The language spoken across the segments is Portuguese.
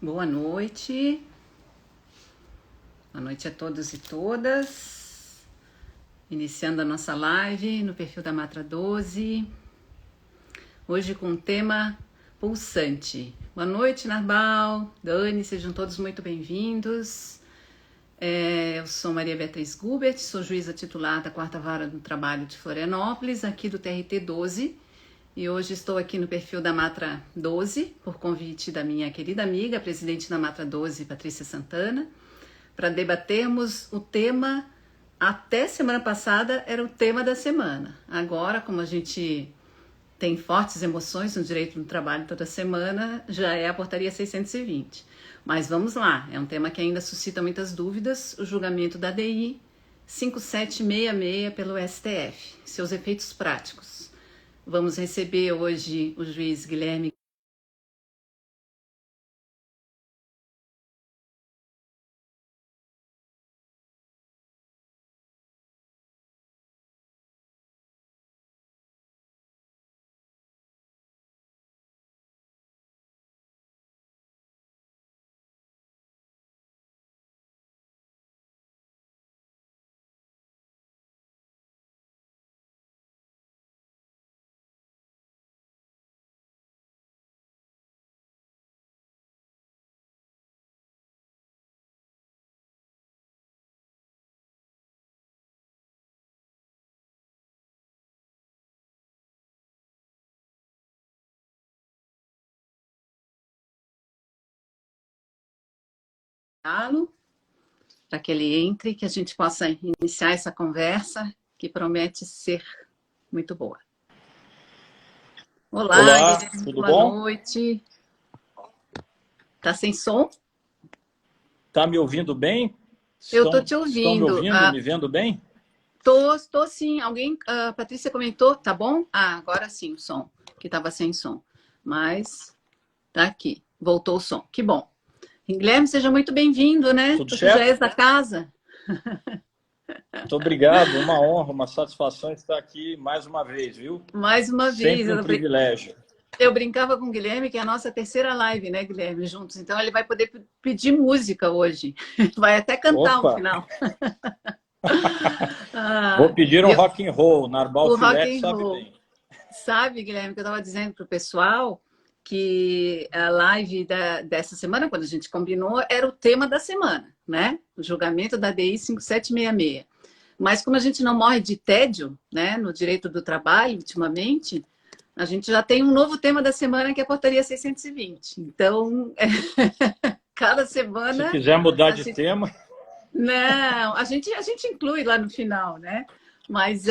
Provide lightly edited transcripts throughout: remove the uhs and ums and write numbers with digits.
Boa noite. Boa noite a todos e todas. Iniciando a nossa live no perfil da Matra 12. Hoje com o tema pulsante. Boa noite, Narbal, Dani, sejam todos muito bem-vindos. Eu sou Maria Beatriz Gubert, sou juíza titular da 4ª Vara do Trabalho de Florianópolis, aqui do TRT 12. E hoje estou aqui no perfil da Matra 12, por convite da minha querida amiga, presidente da Matra 12, Patrícia Santana, para debatermos o tema. Até semana passada era o tema da semana. Agora, como a gente tem fortes emoções no direito do trabalho toda semana, já é a portaria 620. Mas vamos lá, é um tema que ainda suscita muitas dúvidas, o julgamento da ADI 5766 pelo STF, seus efeitos práticos. Vamos receber hoje o juiz Guilherme Galo, para que ele entre, que a gente possa iniciar essa conversa, que promete ser muito boa. Olá, Olá, Guilherme, tudo boa bom? noite. Tá sem som? Tá me ouvindo bem? Eu tô te Estão me ouvindo. ouvindo, me vendo bem? Tô sim. Alguém, a Patrícia comentou, tá bom? Agora sim o som, que estava sem som. Mas tá aqui, voltou o som. Que bom. Guilherme, seja muito bem-vindo, né? Tudo Você já certo? és da casa. Muito obrigado, uma honra, uma satisfação estar aqui mais uma vez, viu? Mais uma vez. Sempre um privilégio. Eu brincava com o Guilherme, que é a nossa terceira live, né, Guilherme, juntos. Então ele vai poder pedir música hoje. Vai até cantar no Opa, final. vou pedir um Eu, rock and roll, Narbal o rock Filete and sabe roll. bem. Sabe, Guilherme, que eu estava dizendo para o pessoal que a live dessa semana, quando a gente combinou, era o tema da semana, né? O julgamento da DI 5766. Mas como a gente não morre de tédio, né, no direito do trabalho, ultimamente, a gente já tem um novo tema da semana, que é a portaria 620. Então, cada Se semana quiser mudar a de gente... tema, Não, a gente inclui lá no final, né? Mas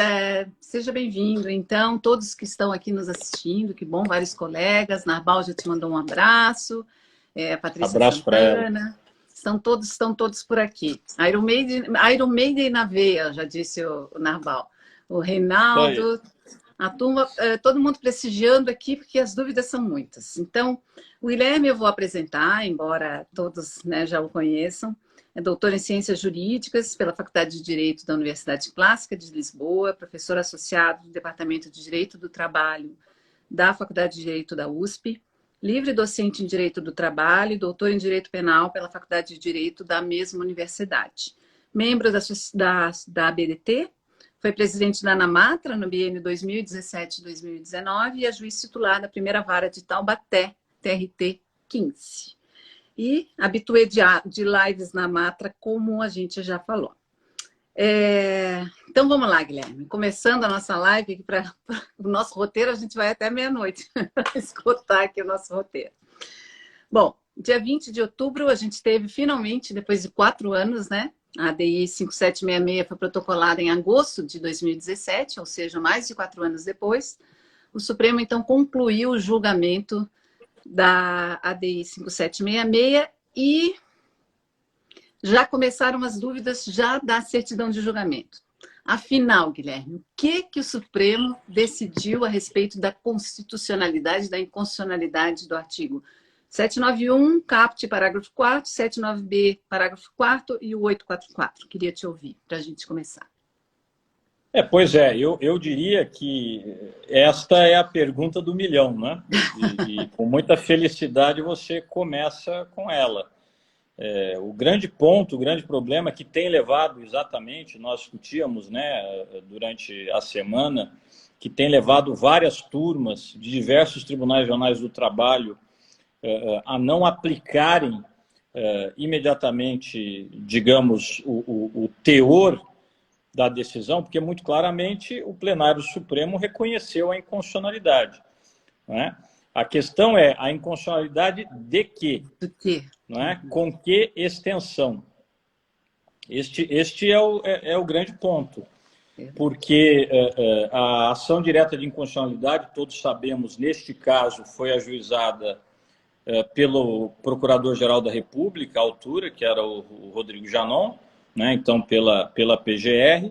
seja bem-vindo. Então, todos que estão aqui nos assistindo, que bom, vários colegas. Narbal já te mandou um abraço, a Patrícia abraço para ela. Santana. Estão todos por aqui. Iron Maiden na veia, já disse o Narbal. O Isso aí. Reinaldo, a turma, todo mundo prestigiando aqui, porque as dúvidas são muitas. Então, o Guilherme eu vou apresentar, embora todos, né, já o conheçam. É doutor em Ciências Jurídicas pela Faculdade de Direito da Universidade Clássica de Lisboa, professor associado do Departamento de Direito do Trabalho da Faculdade de Direito da USP, livre docente em Direito do Trabalho e doutor em Direito Penal pela Faculdade de Direito da mesma universidade. Membro da ABDT, foi presidente da ANAMATRA no biênio 2017-2019 e é juiz titular da primeira vara de Taubaté, TRT 15. E habitué de lives na Matra, como a gente já falou. Então vamos lá, Guilherme. Começando a nossa live, para o nosso roteiro, a gente vai até meia-noite para escutar aqui o nosso roteiro. Bom, dia 20 de outubro, a gente teve finalmente, depois de 4 anos, né? A ADI 5766 foi protocolada em agosto de 2017, ou seja, mais de 4 anos depois. O Supremo, então, concluiu o julgamento da ADI 5766 e já começaram as dúvidas já da certidão de julgamento. Afinal, Guilherme, o que o Supremo decidiu a respeito da constitucionalidade, da inconstitucionalidade do artigo 791, caput, parágrafo 4º, 79B, parágrafo 4º e o 844? Queria te ouvir, para a gente começar. Pois é, eu diria que esta é a pergunta do milhão, né? E com muita felicidade você começa com ela. O grande ponto, o grande problema que tem levado exatamente, nós discutíamos, né, durante a semana, que tem levado várias turmas de diversos tribunais regionais do trabalho a não aplicarem imediatamente, digamos, o teor da decisão, porque muito claramente o plenário Supremo reconheceu a inconstitucionalidade. Não é? A questão é a inconstitucionalidade de quê? Do quê? Não é? Com que extensão? Este é o grande ponto. Porque a ação direta de inconstitucionalidade, todos sabemos, neste caso, foi ajuizada pelo Procurador-Geral da República, à altura, que era o Rodrigo Janot, né? Então pela PGR.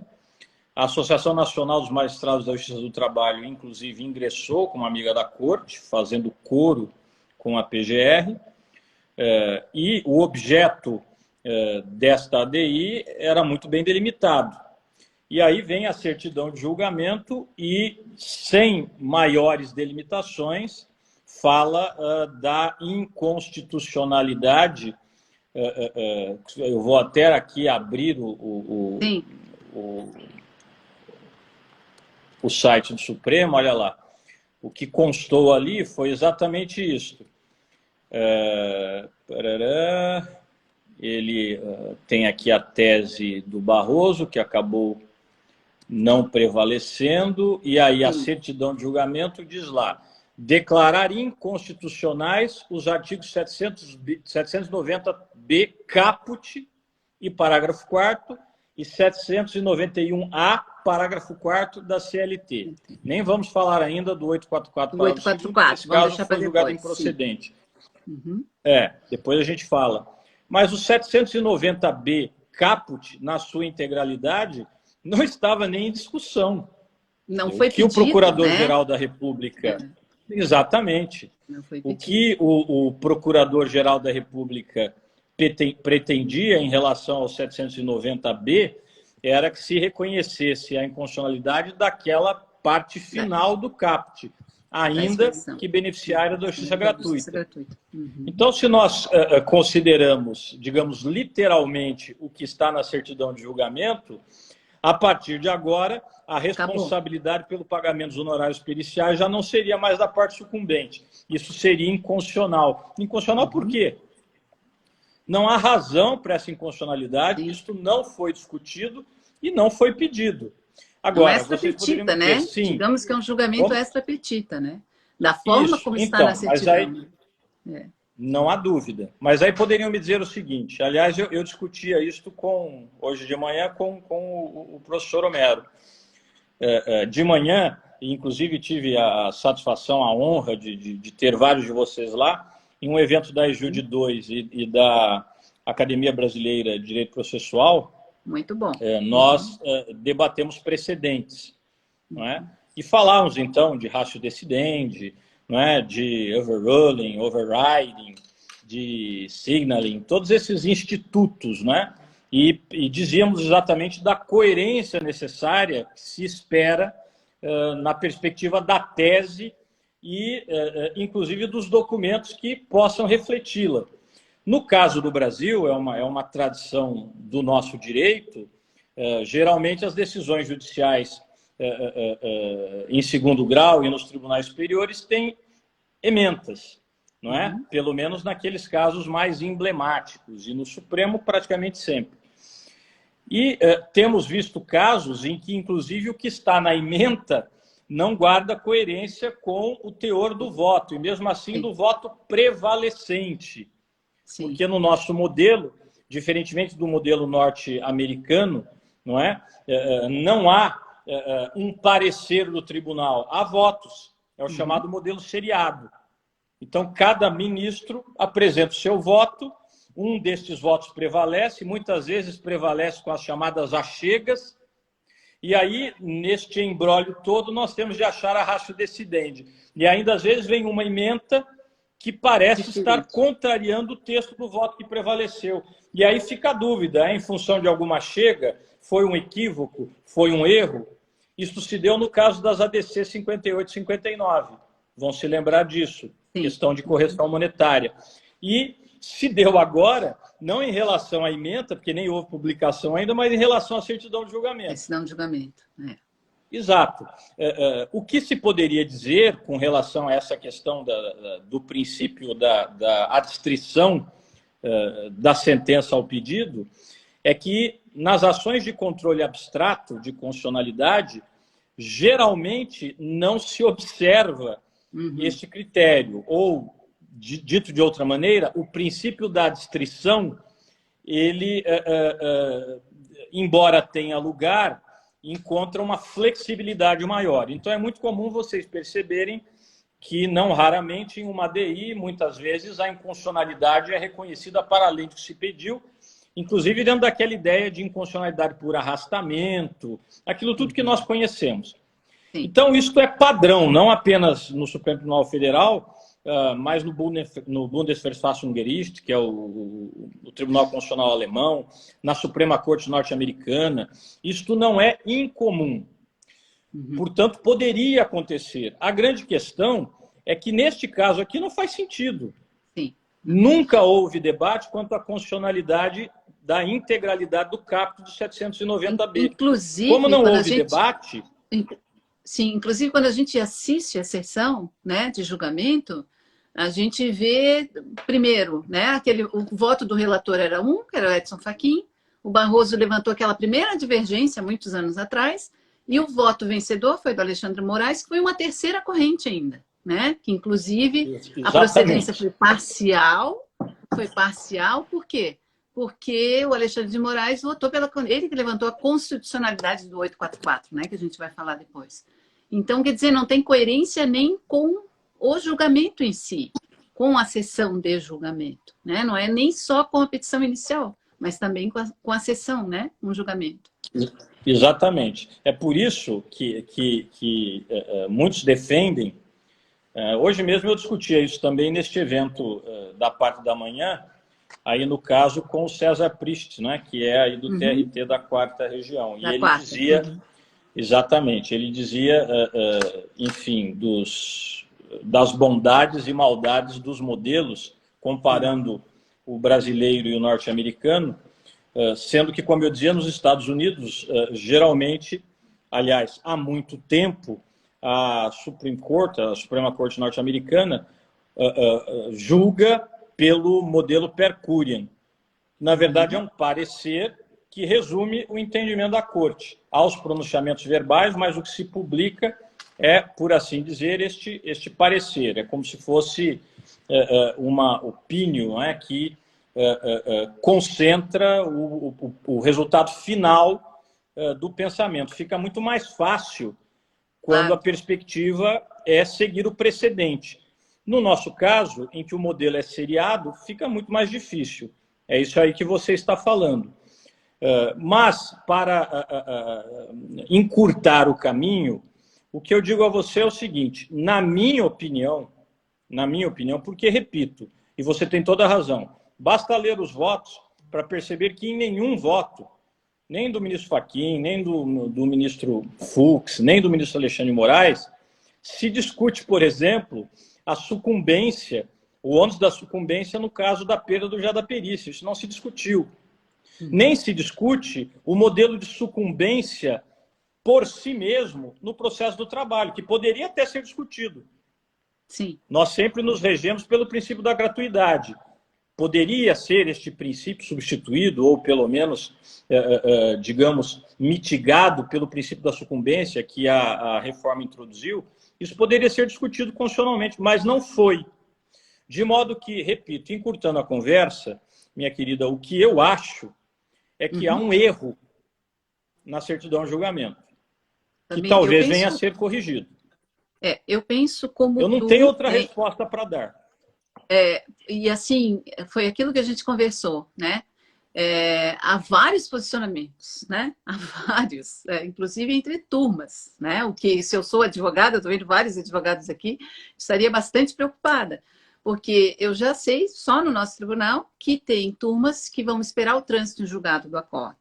A Associação Nacional dos Magistrados da Justiça do Trabalho, inclusive, ingressou como amiga da Corte, fazendo coro com a PGR, e o objeto desta ADI era muito bem delimitado. E aí vem a certidão de julgamento e, sem maiores delimitações, fala da inconstitucionalidade. Eu vou até aqui abrir o site do Supremo, olha lá. O que constou ali foi exatamente isso. Ele tem aqui a tese do Barroso, que acabou não prevalecendo, e aí a certidão de julgamento diz lá: declarar inconstitucionais os artigos 790b caput e parágrafo 4º e 791A, parágrafo 4º da CLT. Nem vamos falar ainda do 844, parágrafo 2º, nesse caso foi julgado improcedente. Depois a gente fala. Mas o 790b caput, na sua integralidade, não estava nem em discussão. Não foi pedido, o Procurador-Geral da República... Exatamente. O que o Procurador-Geral da República pretendia em relação ao 790b era que se reconhecesse a inconstitucionalidade daquela parte final do caput, ainda que beneficiária da justiça gratuita. Então, se nós consideramos, digamos, literalmente o que está na certidão de julgamento, a partir de agora, a responsabilidade pelo pagamento dos honorários periciais já não seria mais da parte sucumbente. Isso seria inconstitucional. Inconstitucional por quê? Não há razão para essa inconstitucionalidade, isto não foi discutido e não foi pedido. Agora, extra petita, né? Sim. Digamos que é um julgamento extra petita, né? Da forma como está na certidão. Aí, não há dúvida. Mas aí poderiam me dizer o seguinte, aliás, eu discutia isso hoje de manhã com o professor Homero. De manhã, inclusive tive a satisfação, a honra de ter vários de vocês lá, em um evento da EJUDE 2 e da Academia Brasileira de Direito Processual. Muito bom. Nós debatemos precedentes, não é? E falamos, então, de ratio decidendi, não é? De overruling, overriding, de signaling, todos esses institutos, não é? E dizíamos exatamente da coerência necessária que se espera na perspectiva da tese e, inclusive, dos documentos que possam refleti-la. No caso do Brasil, é uma tradição do nosso direito, geralmente as decisões judiciais em segundo grau e nos tribunais superiores têm ementas, não é? Pelo menos naqueles casos mais emblemáticos, e no Supremo praticamente sempre. E temos visto casos em que, inclusive, o que está na ementa não guarda coerência com o teor do voto, e mesmo assim do voto prevalecente. Sim. Porque no nosso modelo, diferentemente do modelo norte-americano, não é? Não há um parecer do tribunal, há votos. É o chamado modelo seriado. Então, cada ministro apresenta o seu voto, um destes votos prevalece, muitas vezes prevalece com as chamadas achegas, e aí, neste embrólio todo, nós temos de achar a ratio decidendi. E ainda, às vezes, vem uma ementa que parece estar contrariando o texto do voto que prevaleceu. E aí fica a dúvida, em função de alguma achega, foi um equívoco, foi um erro? Isso se deu no caso das ADC 58 e 59. Vão se lembrar disso. Sim. Questão de correção monetária. E se deu agora, não em relação à ementa, porque nem houve publicação ainda, mas em relação à certidão de julgamento. Certidão de julgamento, Exato. O que se poderia dizer com relação a essa questão do princípio da adstrição da sentença ao pedido é que nas ações de controle abstrato de constitucionalidade, geralmente não se observa este critério, ou, dito de outra maneira, o princípio da adstrição, ele, embora tenha lugar, encontra uma flexibilidade maior. Então, é muito comum vocês perceberem que, não raramente, em uma ADI, muitas vezes, a inconstitucionalidade é reconhecida para além do que se pediu, inclusive dentro daquela ideia de inconstitucionalidade por arrastamento, aquilo tudo que nós conhecemos. Sim. Então, isso é padrão, não apenas no Supremo Tribunal Federal, mas no Bundesverfassungsgericht, que é o Tribunal Constitucional Alemão, na Suprema Corte Norte-Americana. Isto não é incomum. Portanto, poderia acontecer. A grande questão é que, neste caso aqui, não faz sentido. Sim. Nunca houve debate quanto à constitucionalidade da integralidade do caput do 790B. Inclusive, como não houve debate... Sim, inclusive quando a gente assiste a sessão, né, de julgamento, a gente vê, primeiro, né, o voto do relator era que era o Edson Fachin, o Barroso levantou aquela primeira divergência muitos anos atrás, e o voto vencedor foi do Alexandre Moraes, que foi uma terceira corrente ainda, né, que inclusive Exatamente. A procedência foi parcial, por quê? Porque o Alexandre de Moraes votou ele que levantou a constitucionalidade do 844, né, que a gente vai falar depois. Então, quer dizer, não tem coerência nem com o julgamento em si, com a sessão de julgamento, né? Não é nem só com a petição inicial, mas também com a sessão, né? Um julgamento. Exatamente. É por isso que muitos defendem. Hoje mesmo eu discutia isso também neste evento da parte da manhã, aí no caso com o César Priest, né? Que é aí do TRT da 4ª Região. E ele dizia... Exatamente. Ele dizia, enfim, das bondades e maldades dos modelos, comparando o brasileiro e o norte-americano, sendo que, como eu dizia, nos Estados Unidos, geralmente, aliás, há muito tempo, a Supreme Court, a Suprema Corte norte-americana, julga pelo modelo per curiam. Na verdade, é um parecer que resume o entendimento da Corte aos pronunciamentos verbais, mas o que se publica é, por assim dizer, este parecer. É como se fosse uma opinião, que concentra o resultado final do pensamento. Fica muito mais fácil quando a perspectiva é seguir o precedente. No nosso caso, em que o modelo é seriado, fica muito mais difícil. É isso aí que você está falando. Mas, para encurtar o caminho, o que eu digo a você é o seguinte: na minha opinião, porque, repito, e você tem toda a razão, basta ler os votos para perceber que em nenhum voto, nem do ministro Fachin, nem do ministro Fux, nem do ministro Alexandre de Moraes, se discute, por exemplo, a sucumbência, o ônus da sucumbência no caso da perda do já da perícia. Isso não se discutiu. Nem se discute o modelo de sucumbência por si mesmo no processo do trabalho, que poderia até ser discutido. Sim. Nós sempre nos regemos pelo princípio da gratuidade. Poderia ser este princípio substituído, ou pelo menos, digamos, mitigado pelo princípio da sucumbência que a reforma introduziu. Isso poderia ser discutido constitucionalmente, mas não foi. De modo que, repito, encurtando a conversa, minha querida, o que eu acho é que há um erro na certidão de julgamento, que talvez venha a ser corrigido. Eu penso como eu não tenho outra resposta para dar. E assim, foi aquilo que a gente conversou, né? Há vários posicionamentos, né? Há vários, inclusive entre turmas, né? O que, se eu sou advogada, estou vendo vários advogados aqui, estaria bastante preocupada, porque eu já sei, só no nosso tribunal, que tem turmas que vão esperar o trânsito em julgado do acórdão,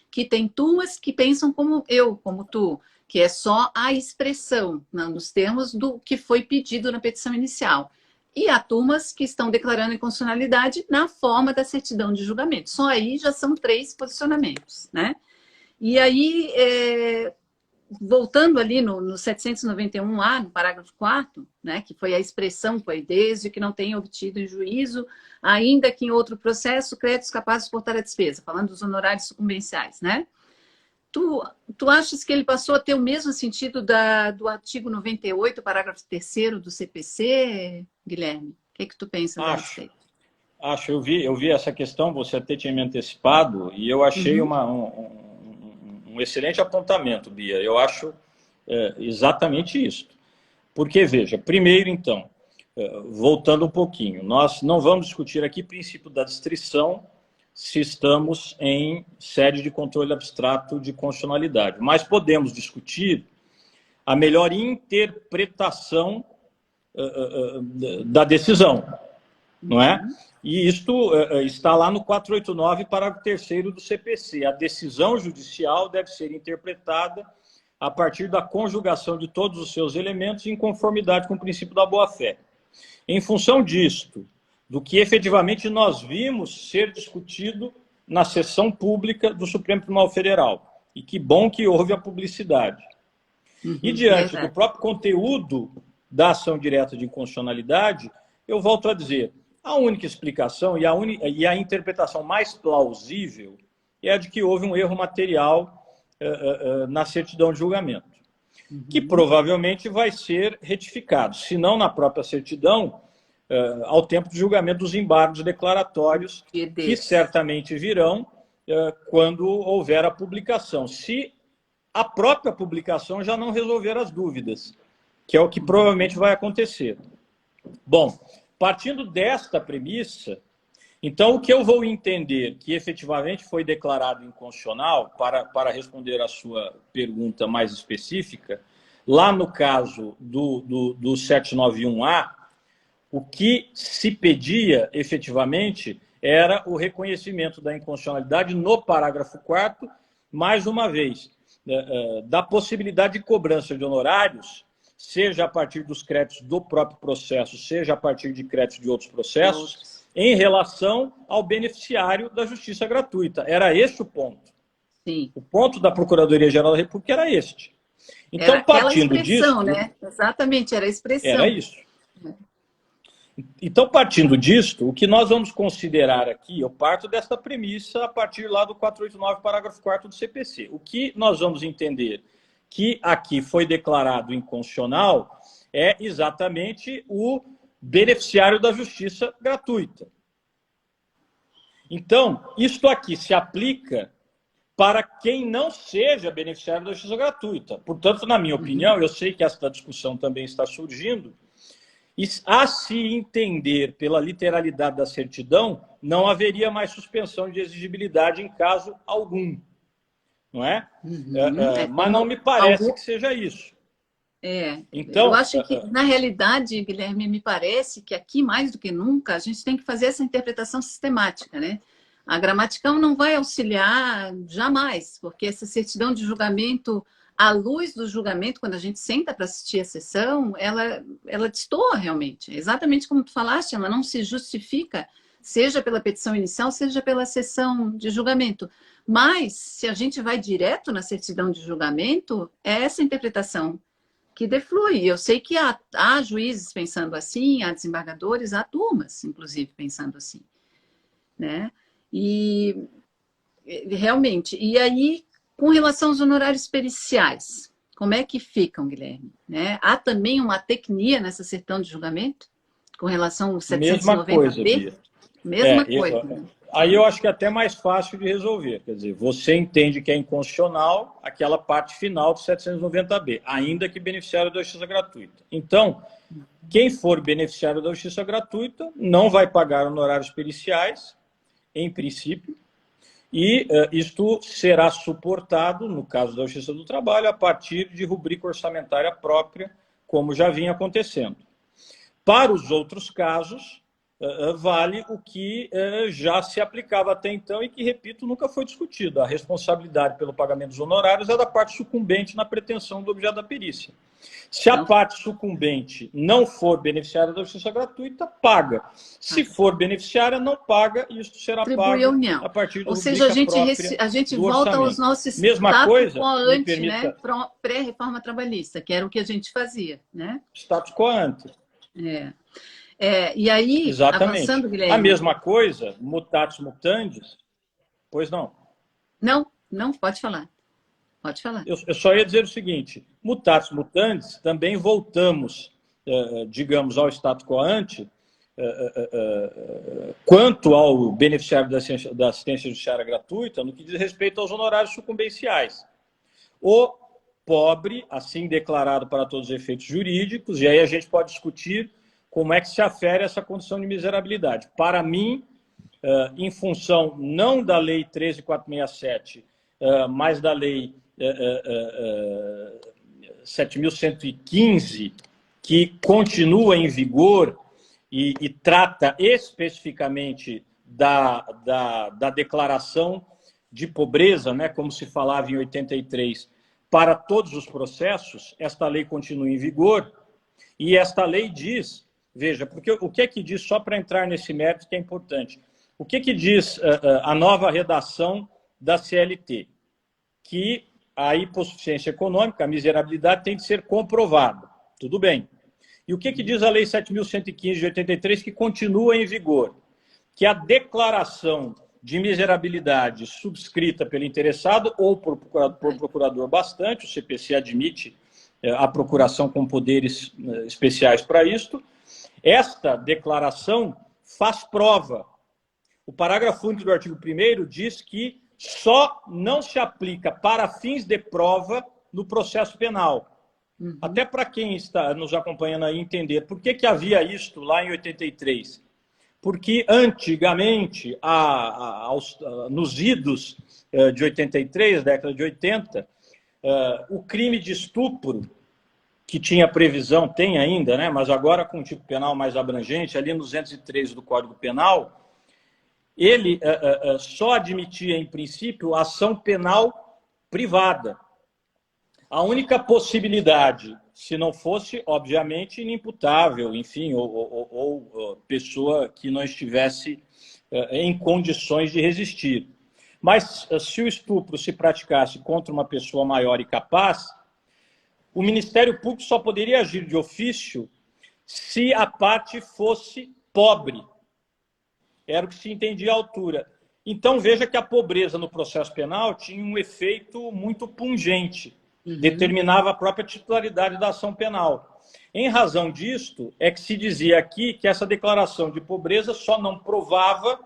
que tem turmas que pensam como eu, como tu, que é só a expressão, nos termos do que foi pedido na petição inicial. E há turmas que estão declarando inconstitucionalidade na forma da certidão de julgamento. Só aí já são 3 posicionamentos, né? E aí, voltando ali no 791A, no parágrafo 4º, né, que foi a expressão, foi desde que não tenha obtido em juízo, ainda que em outro processo, créditos capazes de suportar a despesa, falando dos honorários sucumbenciais, né? Tu achas que ele passou a ter o mesmo sentido do artigo 98, parágrafo 3º do CPC, Guilherme? O que tu pensas a respeito? Acho, eu vi essa questão, você até tinha me antecipado, e eu achei um excelente apontamento, Bia. Eu acho exatamente isso. Porque, veja, primeiro, então, voltando um pouquinho, nós não vamos discutir aqui princípio da distrição se estamos em sede de controle abstrato de constitucionalidade, mas podemos discutir a melhor interpretação da decisão, não é? E isto está lá no 489, parágrafo 3º do CPC. A decisão judicial deve ser interpretada a partir da conjugação de todos os seus elementos em conformidade com o princípio da boa-fé. Em função disto, do que efetivamente nós vimos ser discutido na sessão pública do Supremo Tribunal Federal. E que bom que houve a publicidade. E diante do próprio conteúdo da ação direta de inconstitucionalidade, eu volto a dizer, a única explicação e a interpretação mais plausível é a de que houve um erro material na certidão de julgamento, que provavelmente vai ser retificado, se não na própria certidão, ao tempo de julgamento dos embargos declaratórios, que certamente virão quando houver a publicação, se a própria publicação já não resolver as dúvidas, que é o que provavelmente vai acontecer. Bom, partindo desta premissa, então o que eu vou entender que efetivamente foi declarado inconstitucional, para responder a sua pergunta mais específica, lá no caso do 791A, o que se pedia efetivamente era o reconhecimento da inconstitucionalidade no parágrafo 4º, mais uma vez, da possibilidade de cobrança de honorários, seja a partir dos créditos do próprio processo, seja a partir de créditos de outros processos, em relação ao beneficiário da justiça gratuita. Era este o ponto. Sim. O ponto da Procuradoria-Geral da República era este. Então, era partindo disso... né? Exatamente, era a expressão. Era isso. Então, partindo disto, o que nós vamos considerar aqui, eu parto desta premissa a partir lá do 489, parágrafo 4º do CPC. O que nós vamos entender que aqui foi declarado inconstitucional é exatamente o beneficiário da justiça gratuita. Então, isto aqui se aplica para quem não seja beneficiário da justiça gratuita. Portanto, na minha opinião, eu sei que esta discussão também está surgindo, e a se entender pela literalidade da certidão, não haveria mais suspensão de exigibilidade em caso algum. Não é? Mas não me parece que seja isso. Então, eu acho que, na realidade, Guilherme, me parece que aqui, mais do que nunca, a gente tem que fazer essa interpretação sistemática, né? A gramaticão não vai auxiliar jamais, porque essa certidão de julgamento, à luz do julgamento, quando a gente senta para assistir a sessão, ela destoa realmente. Exatamente como tu falaste, ela não se justifica, seja pela petição inicial, seja pela sessão de julgamento. Mas, se a gente vai direto na certidão de julgamento, é essa interpretação que deflui. Eu sei que há juízes pensando assim, há desembargadores, há turmas, inclusive, pensando assim, né? E, realmente, e aí, com relação aos honorários periciais, como é que ficam, Guilherme? Né? Há também uma tecnia nessa certidão de julgamento, com relação ao 790B? Mesma coisa, Bia. Mesma coisa. Né? Aí eu acho que é até mais fácil de resolver. Quer dizer, você entende que é inconstitucional aquela parte final do 790B, ainda que beneficiário da justiça gratuita. Então, quem for beneficiário da justiça gratuita não vai pagar honorários periciais, em princípio, e isto será suportado, no caso da Justiça do Trabalho, a partir de rubrica orçamentária própria, como já vinha acontecendo. Para os outros casos, vale o que já se aplicava até então e que, repito, nunca foi discutido. A responsabilidade pelo pagamento dos honorários é da parte sucumbente na pretensão do objeto da perícia. Se a parte sucumbente não for beneficiária da justiça gratuita, paga. Se for beneficiária, não paga, e isso será pago a partir do Ou seja, a gente volta aos nossos status quo ante, né? Pré-reforma trabalhista, que era o que a gente fazia, né? Status quo ante. E aí, exatamente. Avançando, Guilherme... A mesma coisa, mutatis mutandis, pois não. Não, pode falar. Pode falar. Eu só ia dizer o seguinte, mutatis mutandis, também voltamos, digamos, ao status quo ante, quanto ao beneficiário da assistência judiciária gratuita, no que diz respeito aos honorários sucumbenciais. O pobre, assim declarado para todos os efeitos jurídicos, e aí a gente pode discutir como é que se afere essa condição de miserabilidade. Para mim, em função não da Lei 13.467, mas da Lei 7.115, que continua em vigor e trata especificamente da declaração de pobreza, né, como se falava em 83, para todos os processos, esta lei continua em vigor, e esta lei diz, veja, porque o que é que diz, só para entrar nesse mérito que é importante, o que é que diz a nova redação da CLT? Que a hipossuficiência econômica, a miserabilidade, tem de ser comprovada. Tudo bem. E o que é que diz a Lei 7.115 de 83, que continua em vigor? Que a declaração de miserabilidade subscrita pelo interessado ou por procurador bastante, o CPC admite a procuração com poderes especiais para isto, esta declaração faz prova. O parágrafo único do artigo 1º diz que só não se aplica para fins de prova no processo penal. Até para quem está nos acompanhando aí entender por que havia isto lá em 83. Porque antigamente, nos idos de 83, década de 80, o crime de estupro, que tinha previsão, tem ainda, né, mas agora com um tipo penal mais abrangente, ali no 203 do Código Penal, ele só admitia, em princípio, ação penal privada. A única possibilidade, se não fosse, obviamente, inimputável, enfim, ou pessoa que não estivesse em condições de resistir. Mas, se o estupro se praticasse contra uma pessoa maior e capaz, o Ministério Público só poderia agir de ofício se a parte fosse pobre. Era o que se entendia à altura. Então, veja que a pobreza no processo penal tinha um efeito muito pungente. Determinava a própria titularidade da ação penal. Em razão disto, é que se dizia aqui que essa declaração de pobreza só não provava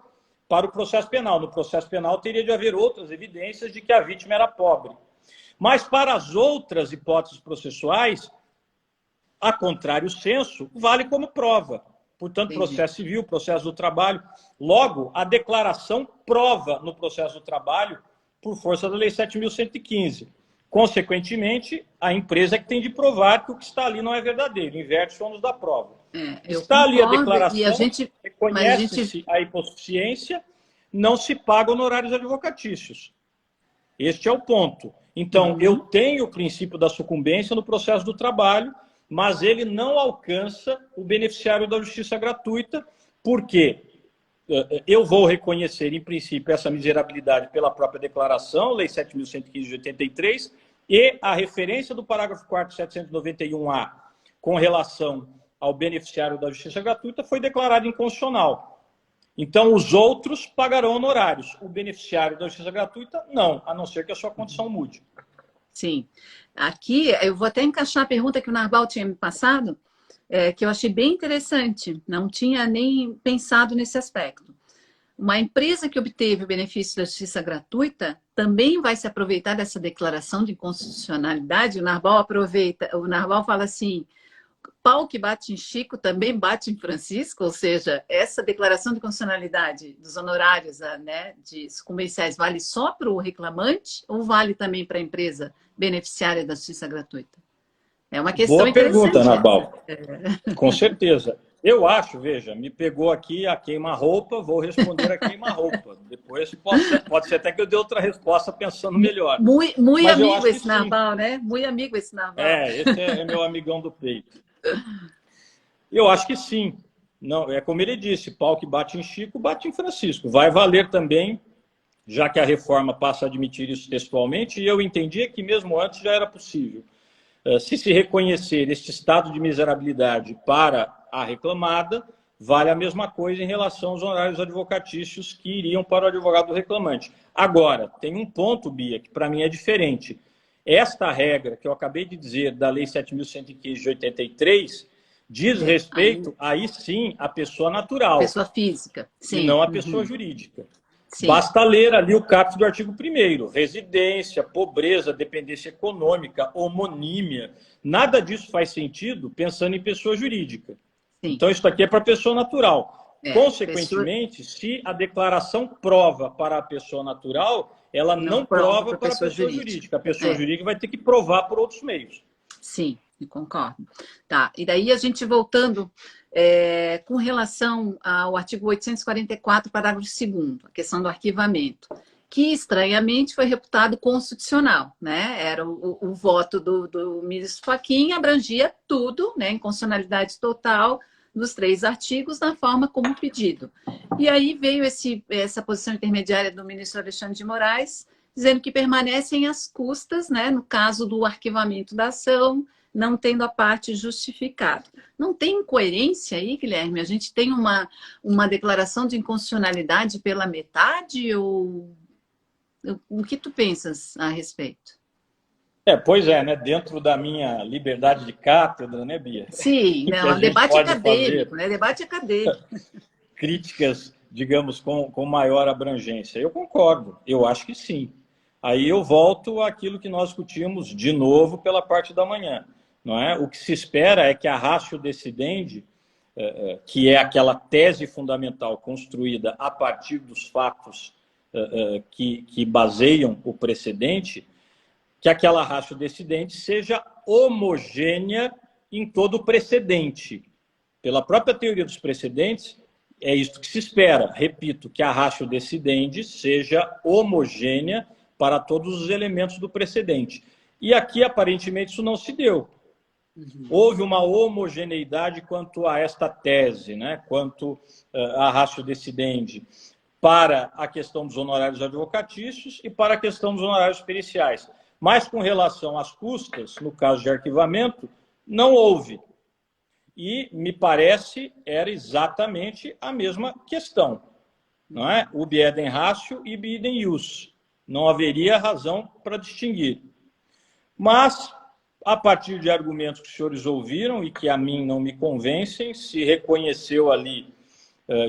para o processo penal. No processo penal teria de haver outras evidências de que a vítima era pobre. Mas para as outras hipóteses processuais, a contrário senso, vale como prova. Portanto, processo civil, processo do trabalho. Logo, a declaração prova no processo do trabalho por força da Lei 7.115. Consequentemente, a empresa é que tem de provar que o que está ali não é verdadeiro, inverte o ônus da prova. Está ali a declaração, reconhece-se a hipossuficiência, não se paga honorários advocatícios. Este é o ponto. Então, eu tenho o princípio da sucumbência no processo do trabalho, mas ele não alcança o beneficiário da justiça gratuita, porque eu vou reconhecer, em princípio, essa miserabilidade pela própria declaração, Lei 7.115 de 83, e a referência do parágrafo 4º, 791A, com relação ao beneficiário da justiça gratuita, foi declarada inconstitucional. Então, os outros pagarão honorários. O beneficiário da justiça gratuita, não, a não ser que a sua condição mude. Sim. Aqui, eu vou até encaixar a pergunta que o Narbal tinha me passado, que eu achei bem interessante. Não tinha nem pensado nesse aspecto. Uma empresa que obteve o benefício da justiça gratuita também vai se aproveitar dessa declaração de inconstitucionalidade. O Narbal fala assim: pau que bate em Chico também bate em Francisco, ou seja, essa declaração de constitucionalidade dos honorários, né, de sucumbenciais vale só para o reclamante ou vale também para a empresa beneficiária da justiça gratuita? É uma questão boa interessante. Boa pergunta, Narbal. Com certeza. Eu acho, veja, me pegou aqui a queima-roupa, vou responder a queima-roupa. Depois pode ser até que eu dê outra resposta pensando melhor. Muito Mas eu amigo acho que esse sim. narval, né? Muito amigo esse narval. Esse é meu amigão do peito. Eu acho que sim. Não, é como ele disse, pau que bate em Chico, bate em Francisco. Vai valer também, já que a reforma passa a admitir isso textualmente, e eu entendia que mesmo antes já era possível. Se reconhecer este estado de miserabilidade para a reclamada, vale a mesma coisa em relação aos honorários advocatícios que iriam para o advogado reclamante. Agora, tem um ponto, Bia, que para mim é diferente. Esta regra que eu acabei de dizer da Lei 7.115 de 83 diz respeito, aí sim, à pessoa natural, pessoa física, e sim. não à pessoa jurídica. Sim. Basta ler ali o caput do artigo 1º. Residência, pobreza, dependência econômica, homonímia. Nada disso faz sentido pensando em pessoa jurídica. Sim. Então, isso aqui é para pessoa natural. Consequentemente, se a declaração prova para a pessoa natural, ela não prova para a pessoa jurídica. A pessoa jurídica vai ter que provar por outros meios. Sim, eu concordo. Tá, e daí a gente voltando... com relação ao artigo 844, parágrafo 2º, a questão do arquivamento, que estranhamente foi reputado constitucional, né? Era o voto do ministro Fachin, abrangia tudo, né, em constitucionalidade total dos 3 artigos, na forma como pedido. E aí veio essa posição intermediária do ministro Alexandre de Moraes, dizendo que permanecem as custas, né, no caso do arquivamento da ação, não tendo a parte justificada. Não tem incoerência aí, Guilherme? A gente tem uma declaração de inconstitucionalidade pela metade? Ou o que tu pensas a respeito? Pois é, né? Dentro da minha liberdade de cátedra, né, Bia? Sim, não, debate acadêmico, né? Debate acadêmico. Críticas, digamos, com maior abrangência. Eu concordo, eu acho que sim. Aí eu volto àquilo que nós discutimos de novo pela parte da manhã. Não é? O que se espera é que a ratio decidendi, que é aquela tese fundamental construída a partir dos fatos que baseiam o precedente, que aquela ratio decidendi seja homogênea em todo o precedente. Pela própria teoria dos precedentes, é isto que se espera. Repito, que a ratio decidendi seja homogênea para todos os elementos do precedente. E aqui, aparentemente, isso não se deu. Houve uma homogeneidade quanto a esta tese, né? Quanto a ratio decidendi, para a questão dos honorários advocatícios e para a questão dos honorários periciais. Mas com relação às custas, no caso de arquivamento, não houve. E, me parece, era exatamente a mesma questão. Não é? Ubi idem ratio e ibi idem ius. Não haveria razão para distinguir. Mas, a partir de argumentos que os senhores ouviram e que a mim não me convencem, se reconheceu ali,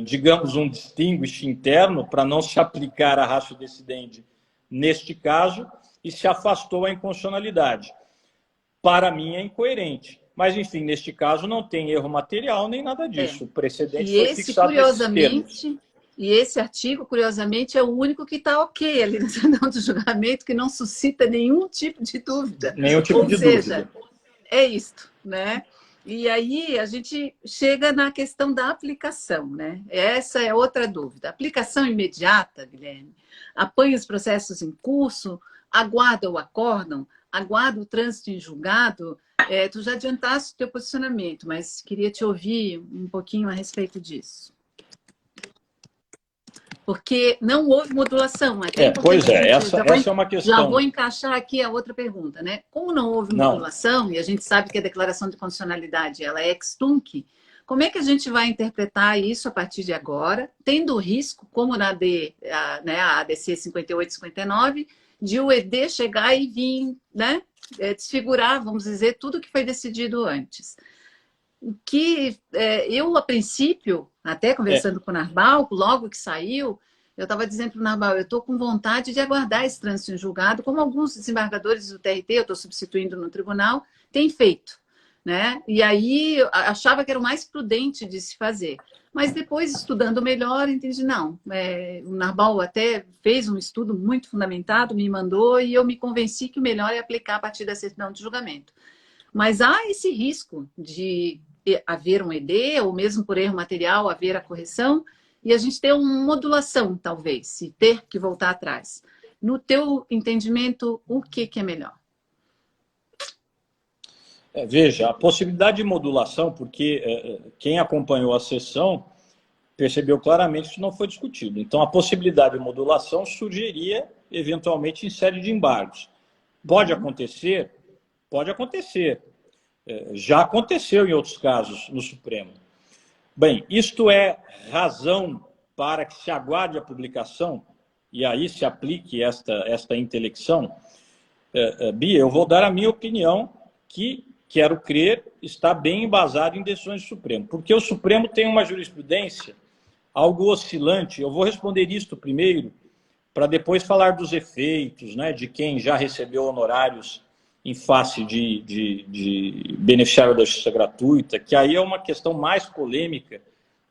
digamos, um distinguish interno para não se aplicar a ratio decidendi neste caso e se afastou a inconstitucionalidade. Para mim é incoerente. Mas, enfim, neste caso não tem erro material nem nada disso. O precedente foi fixado nesses termos. E esse artigo, curiosamente, é o único que está ok ali no Tribunal do Julgamento, que não suscita nenhum tipo de dúvida. Nenhum tipo de dúvida. É isto, né? E aí a gente chega na questão da aplicação, né? Essa é outra dúvida. Aplicação imediata, Guilherme, apanha os processos em curso, aguarda o acórdão, aguarda o trânsito em julgado. Tu já adiantaste o teu posicionamento, mas queria te ouvir um pouquinho a respeito disso. Porque não houve modulação. Pois é, essa é uma questão. Já vou encaixar aqui a outra pergunta, né? Como não houve modulação, e a gente sabe que a declaração de constitucionalidade ela é ex tunc, como é que a gente vai interpretar isso a partir de agora, tendo o risco, como na a ADC 5859, de o ED chegar e vir, né, desfigurar, vamos dizer, tudo que foi decidido antes. Que eu, a princípio, até conversando com o Narbal, logo que saiu, eu estava dizendo para o Narbal, eu estou com vontade de aguardar esse trânsito em julgado, como alguns desembargadores do TRT, eu estou substituindo no tribunal, têm feito. Né? E aí eu achava que era o mais prudente de se fazer. Mas depois, estudando melhor, entendi, não. O Narbal até fez um estudo muito fundamentado, me mandou, e eu me convenci que o melhor é aplicar a partir da certidão de julgamento. Mas há esse risco de haver um ED, ou mesmo por erro material haver a correção, e a gente ter uma modulação, talvez, se ter que voltar atrás. No teu entendimento, o que é melhor? Veja, a possibilidade de modulação, porque quem acompanhou a sessão percebeu claramente que isso não foi discutido. Então, a possibilidade de modulação surgiria, eventualmente, em série de embargos. Pode acontecer? Pode acontecer. Já aconteceu em outros casos no Supremo. Bem, isto é razão para que se aguarde a publicação e aí se aplique esta intelecção? Bia, eu vou dar a minha opinião, que, quero crer, está bem embasada em decisões do Supremo. Porque o Supremo tem uma jurisprudência algo oscilante. Eu vou responder isto primeiro, para depois falar dos efeitos, né, de quem já recebeu honorários em face de beneficiário da justiça gratuita, que aí é uma questão mais polêmica,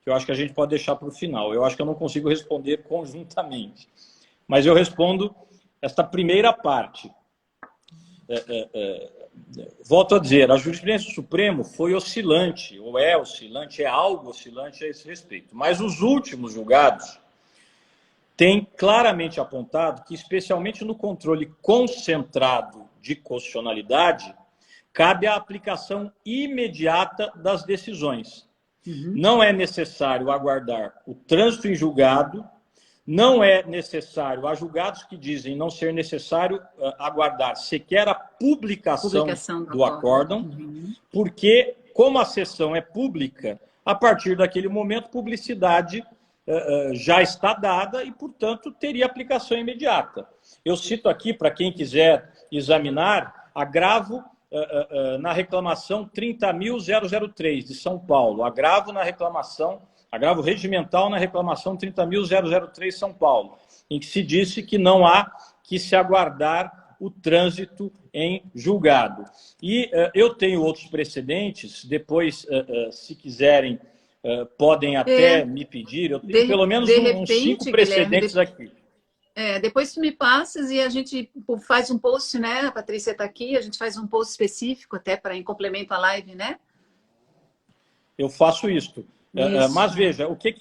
que eu acho que a gente pode deixar para o final. Eu acho que eu não consigo responder conjuntamente. Mas eu respondo esta primeira parte. Volto a dizer, a jurisprudência do Supremo foi oscilante, ou é oscilante, é algo oscilante a esse respeito. Mas os últimos julgados têm claramente apontado que, especialmente no controle concentrado de constitucionalidade, cabe a aplicação imediata das decisões. Não é necessário aguardar o trânsito em julgado, não é necessário, há julgados que dizem não ser necessário aguardar sequer a publicação do acórdão, porque, como a sessão é pública, a partir daquele momento, publicidade já está dada e, portanto, teria aplicação imediata. Eu cito aqui, para quem quiser examinar, agravo na reclamação 30.003 de São Paulo, agravo regimental na reclamação 30.003 São Paulo, em que se disse que não há que se aguardar o trânsito em julgado. E eu tenho outros precedentes, depois, se quiserem, podem até me pedir, eu tenho pelo menos uns 5 precedentes, Guilherme, aqui. Depois tu me passas e a gente faz um post, né? A Patrícia está aqui, a gente faz um post específico até para em complemento à live, né? Eu faço isto. Mas veja, o que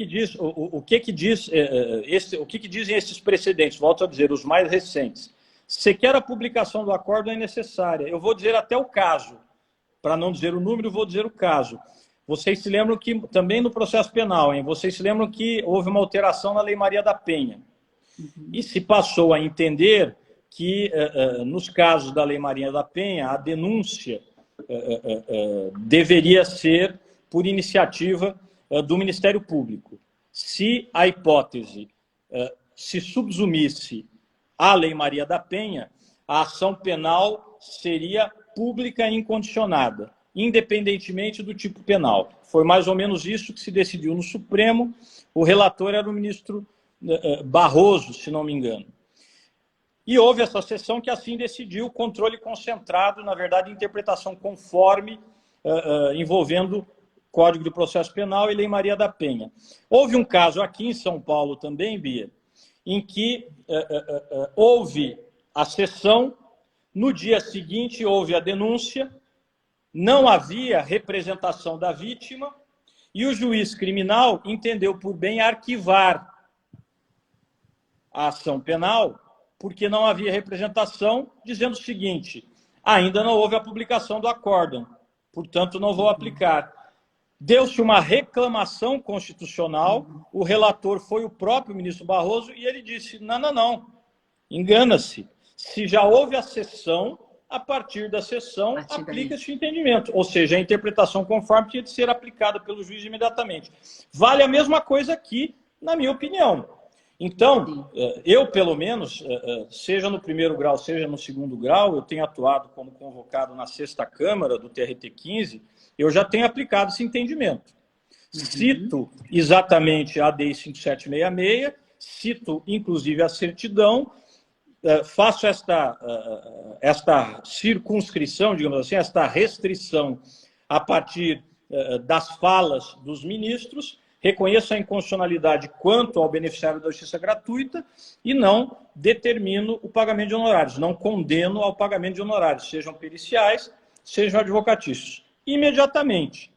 dizem esses precedentes? Volto a dizer, os mais recentes. Sequer a publicação do acórdão é necessária. Eu vou dizer até o caso. Para não dizer o número, vou dizer o caso. Vocês se lembram que, também no processo penal, vocês se lembram que houve uma alteração na Lei Maria da Penha. E se passou a entender que, nos casos da Lei Maria da Penha, a denúncia deveria ser por iniciativa do Ministério Público. Se a hipótese se subsumisse à Lei Maria da Penha, a ação penal seria pública e incondicionada, independentemente do tipo penal. Foi mais ou menos isso que se decidiu no Supremo. O relator era o ministro Barroso, se não me engano. E houve essa sessão que assim decidiu, controle concentrado, na verdade, interpretação conforme, envolvendo Código de Processo Penal e Lei Maria da Penha. Houve um caso aqui em São Paulo também, Bia, em que houve a sessão, no dia seguinte houve a denúncia, não havia representação da vítima e o juiz criminal entendeu por bem arquivar a ação penal porque não havia representação, dizendo o seguinte: ainda não houve a publicação do acórdão, portanto não vou aplicar. Deu-se uma reclamação constitucional, o relator foi o próprio ministro Barroso e ele disse: não, engana-se. Se já houve a sessão, a partir da sessão aplica-se o entendimento. Ou seja, a interpretação conforme tinha de ser aplicada pelo juiz imediatamente. Vale a mesma coisa aqui, na minha opinião. Então, eu, pelo menos, seja no primeiro grau, seja no segundo grau, eu tenho atuado como convocado na 6ª Câmara do TRT-15, eu já tenho aplicado esse entendimento. Cito exatamente a ADI 5766, cito, inclusive, a certidão, faço esta circunscrição, digamos assim, esta restrição a partir das falas dos ministros, reconheço a inconstitucionalidade quanto ao beneficiário da justiça gratuita e não determino o pagamento de honorários, não condeno ao pagamento de honorários, sejam periciais, sejam advocatícios. Imediatamente.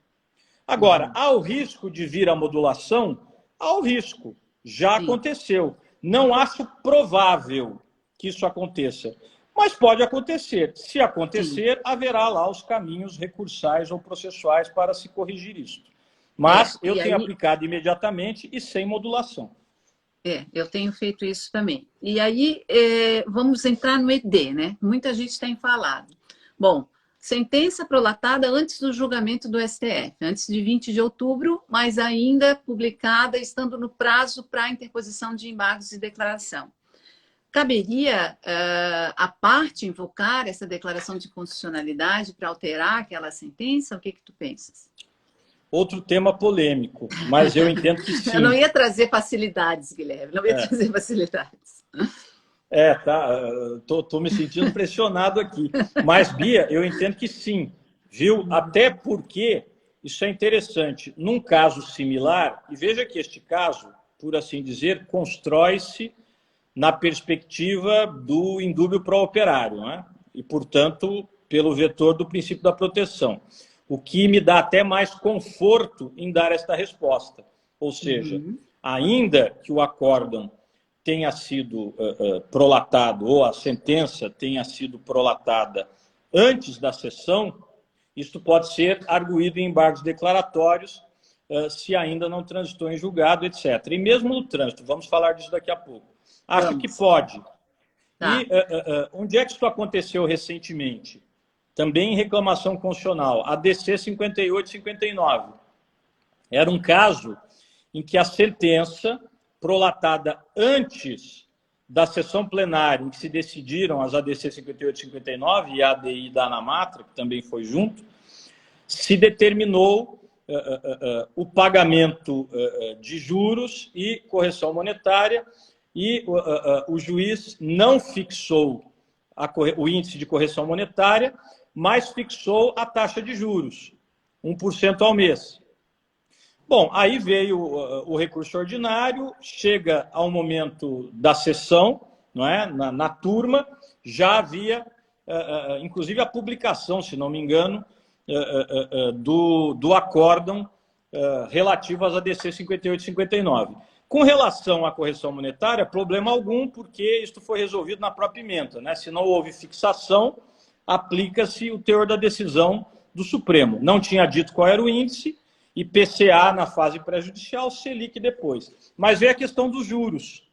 Agora, há o risco de vir a modulação? Há o risco. Já Sim. aconteceu. Não acho provável que isso aconteça, mas pode acontecer. Se acontecer, Sim. haverá lá os caminhos recursais ou processuais para se corrigir isso. Mas eu tenho aplicado imediatamente e sem modulação. Eu tenho feito isso também. E aí, vamos entrar no ED, né? Muita gente tem falado. Bom, sentença prolatada antes do julgamento do STF, antes de 20 de outubro, mas ainda publicada, estando no prazo para a interposição de embargos de declaração. Caberia a parte invocar essa declaração de constitucionalidade para alterar aquela sentença? O que tu pensas? Outro tema polêmico, mas eu entendo que sim. Eu não ia trazer facilidades, Guilherme, não ia trazer facilidades. Tô me sentindo pressionado aqui. Mas, Bia, eu entendo que sim, viu? Até porque isso é interessante. Num caso similar, e veja que este caso, por assim dizer, constrói-se na perspectiva do indúbio pró-operário, né? E, portanto, pelo vetor do princípio da proteção. O que me dá até mais conforto em dar esta resposta. Ou seja, ainda que o acórdão tenha sido prolatado, ou a sentença tenha sido prolatada antes da sessão, isto pode ser arguído em embargos declaratórios, se ainda não transitou em julgado, etc. E mesmo no trânsito, vamos falar disso daqui a pouco. Acho que pode. Tá. E onde é que isso aconteceu recentemente? Também em reclamação constitucional, a DC 5859. Era um caso em que a sentença, prolatada antes da sessão plenária, em que se decidiram as ADC 5859 e a ADI da Anamatra, que também foi junto, se determinou o pagamento de juros e correção monetária, e o juiz não fixou o índice de correção monetária, mas fixou a taxa de juros, 1% ao mês. Bom, aí veio o recurso ordinário, chega ao momento da sessão, não é? Na turma, já havia, inclusive, a publicação, se não me engano, do acórdão relativo às ADC 58 e 59. Com relação à correção monetária, problema algum, porque isto foi resolvido na própria ementa, né? Se não houve fixação, aplica-se o teor da decisão do Supremo. Não tinha dito qual era o índice, IPCA na fase pré-judicial, Selic depois. Mas veio a questão dos juros.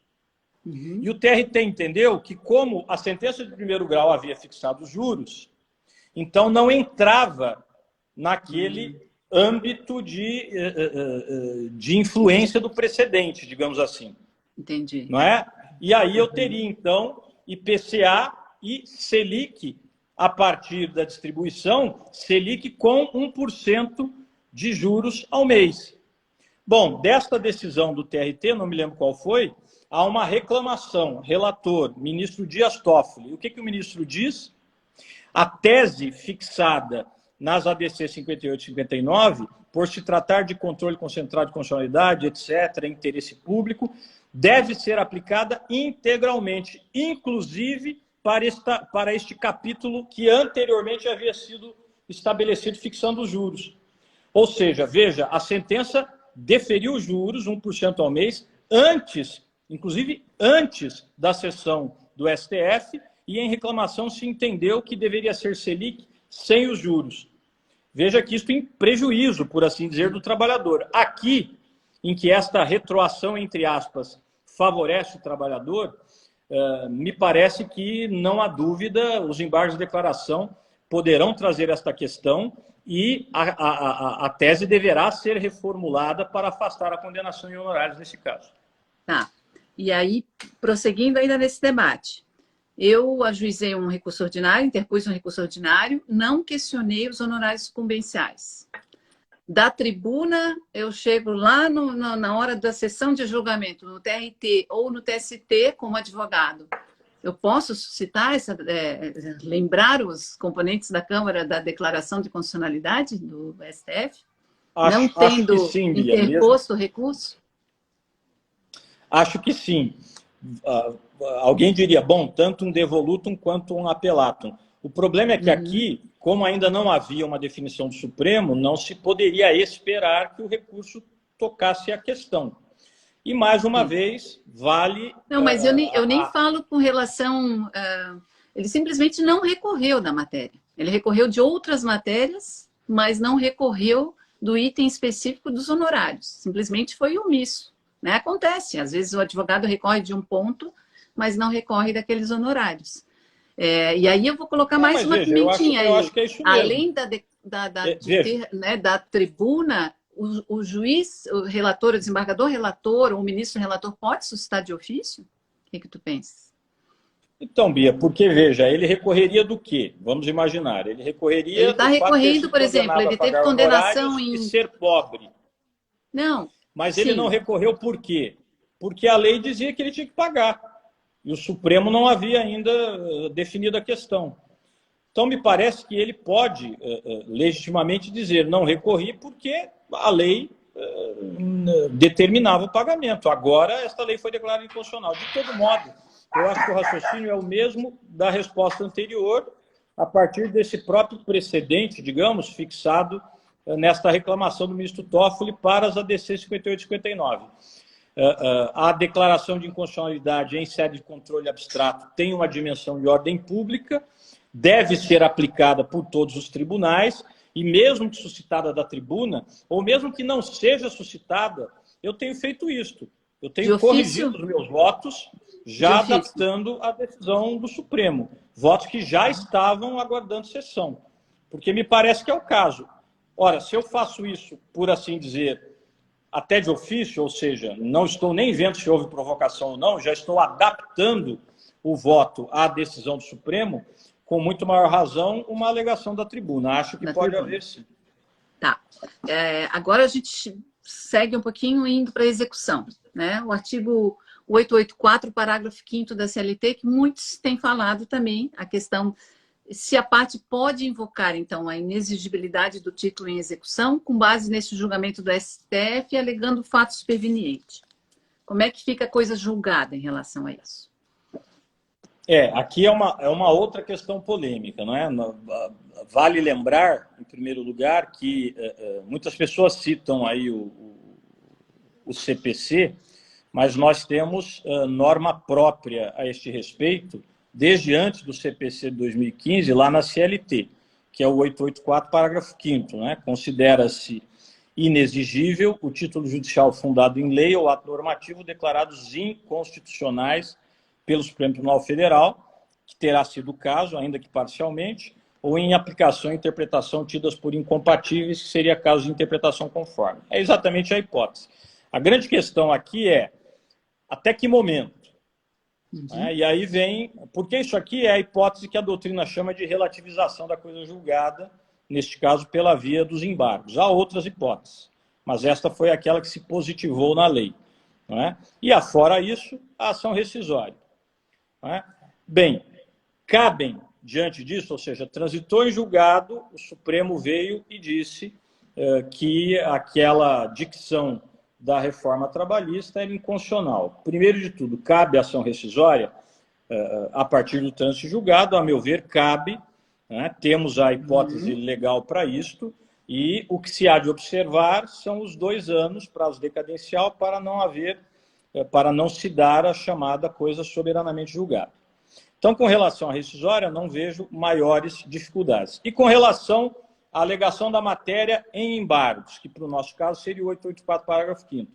E o TRT entendeu que, como a sentença de primeiro grau havia fixado os juros, então não entrava naquele âmbito de influência do precedente, digamos assim. Entendi. Não é? E aí eu teria, então, IPCA e Selic, a partir da distribuição, Selic com 1% de juros ao mês. Bom, desta decisão do TRT, não me lembro qual foi, há uma reclamação, relator, ministro Dias Toffoli. O que o ministro diz? A tese fixada nas ADC 58 e 59, por se tratar de controle concentrado de constitucionalidade, etc., interesse público, deve ser aplicada integralmente, inclusive para este capítulo que anteriormente havia sido estabelecido fixando os juros. Ou seja, veja, a sentença deferiu os juros, 1% ao mês, inclusive antes da sessão do STF, e em reclamação se entendeu que deveria ser Selic sem os juros. Veja que isso tem prejuízo, por assim dizer, do trabalhador. Aqui, em que esta retroação, entre aspas, favorece o trabalhador, me parece que não há dúvida, os embargos de declaração poderão trazer esta questão e a tese deverá ser reformulada para afastar a condenação em honorários nesse caso. Tá. E aí, prosseguindo ainda nesse debate, eu ajuizei um recurso ordinário, interpus um recurso ordinário, não questionei os honorários sucumbenciais. Da tribuna, eu chego lá na hora da sessão de julgamento, no TRT ou no TST, como advogado. Eu posso suscitar, lembrar os componentes da Câmara da declaração de constitucionalidade do STF? Não tendo sim, interposto o recurso? Acho que sim. Alguém diria, bom, tanto um devolutum quanto um apelatum. O problema é que aqui, como ainda não havia uma definição do Supremo, não se poderia esperar que o recurso tocasse a questão. E, mais uma vez, vale... Não, mas eu nem falo com relação... ele simplesmente não recorreu da matéria. Ele recorreu de outras matérias, mas não recorreu do item específico dos honorários. Simplesmente foi omisso. Né? Acontece. Às vezes o advogado recorre de um ponto, mas não recorre daqueles honorários. E aí eu vou colocar mais uma pimentinha aí. Eu acho que é isso mesmo. Além da tribuna, o juiz, o relator, o desembargador relator, ou o ministro relator pode suscitar de ofício? O que tu pensas? Então, Bia, porque, veja, ele recorreria do quê? Vamos imaginar. Ele recorreria... Ele está recorrendo, por exemplo, ele teve condenação em... ser pobre. Não. Mas ele não recorreu por quê? Porque a lei dizia que ele tinha que pagar. E o Supremo não havia ainda definido a questão. Então, me parece que ele pode legitimamente dizer não recorri porque a lei determinava o pagamento. Agora, esta lei foi declarada inconstitucional. De todo modo, eu acho que o raciocínio é o mesmo da resposta anterior, a partir desse próprio precedente, digamos, fixado nesta reclamação do ministro Toffoli para as ADC 58 e 59. A declaração de inconstitucionalidade em sede de controle abstrato tem uma dimensão de ordem pública, deve ser aplicada por todos os tribunais, e mesmo que suscitada da tribuna, ou mesmo que não seja suscitada, eu tenho feito isto. Eu tenho corrigido os meus votos, já adaptando a decisão do Supremo. Votos que já estavam aguardando sessão. Porque me parece que é o caso. Ora, se eu faço isso, por assim dizer, até de ofício, ou seja, não estou nem vendo se houve provocação ou não, já estou adaptando o voto à decisão do Supremo, com muito maior razão, uma alegação da tribuna. Acho que pode haver, sim. Tá. Agora a gente segue um pouquinho indo para a execução. Né? O artigo 884, parágrafo 5º da CLT, que muitos têm falado também, a questão se a parte pode invocar, então, a inexigibilidade do título em execução, com base nesse julgamento do STF, alegando fato superveniente. Como é que fica a coisa julgada em relação a isso? Aqui é uma outra questão polêmica, não é? Vale lembrar, em primeiro lugar, que muitas pessoas citam aí o CPC, mas nós temos norma própria a este respeito, desde antes do CPC de 2015, lá na CLT, que é o 884, parágrafo 5º, né? Considera-se inexigível o título judicial fundado em lei ou ato normativo declarados inconstitucionais pelo Supremo Tribunal Federal, que terá sido o caso, ainda que parcialmente, ou em aplicação e interpretação tidas por incompatíveis, que seria caso de interpretação conforme. É exatamente a hipótese. A grande questão aqui é até que momento? E aí vem... Porque isso aqui é a hipótese que a doutrina chama de relativização da coisa julgada, neste caso pela via dos embargos. Há outras hipóteses, mas esta foi aquela que se positivou na lei. Não é? E afora isso, a ação rescisória. Não é? Bem, cabem diante disso, ou seja, transitou em julgado, o Supremo veio e disse que aquela dicção da reforma trabalhista era inconstitucional. Primeiro de tudo, cabe a ação rescisória a partir do trânsito julgado, a meu ver, cabe, né? Temos a hipótese legal para isto, e o que se há de observar são os 2 anos, prazo decadencial, para não se dar a chamada coisa soberanamente julgada. Então, com relação à rescisória, não vejo maiores dificuldades. E com relação à alegação da matéria em embargos, que para o nosso caso seria o 884, parágrafo 5º.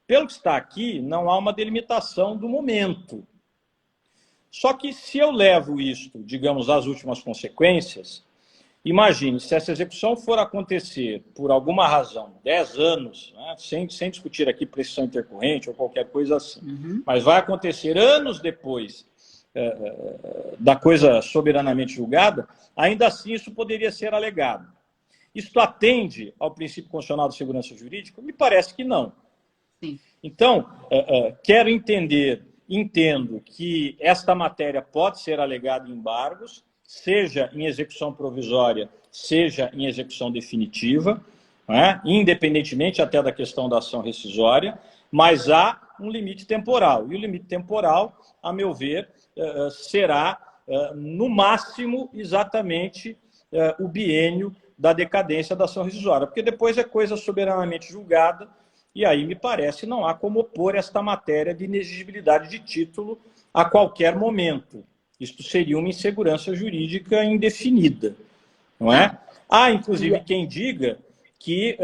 Pelo que está aqui, não há uma delimitação do momento. Só que se eu levo isto, digamos, às últimas consequências, imagine, se essa execução for acontecer por alguma razão, 10 anos, né, sem discutir aqui prescrição intercorrente ou qualquer coisa assim, mas vai acontecer anos depois da coisa soberanamente julgada, ainda assim isso poderia ser alegado. Isto atende ao princípio constitucional de segurança jurídica? Me parece que não. Sim. Então, entendo que esta matéria pode ser alegada em embargos, seja em execução provisória, seja em execução definitiva, né? Independentemente até da questão da ação rescisória, mas há um limite temporal. E o limite temporal, a meu ver, será no máximo, exatamente o biênio da decadência da ação rescisória, porque depois é coisa soberanamente julgada, e aí, me parece, não há como opor esta matéria de inexigibilidade de título a qualquer momento. Isto seria uma insegurança jurídica indefinida, não é? Há, inclusive, quem diga que,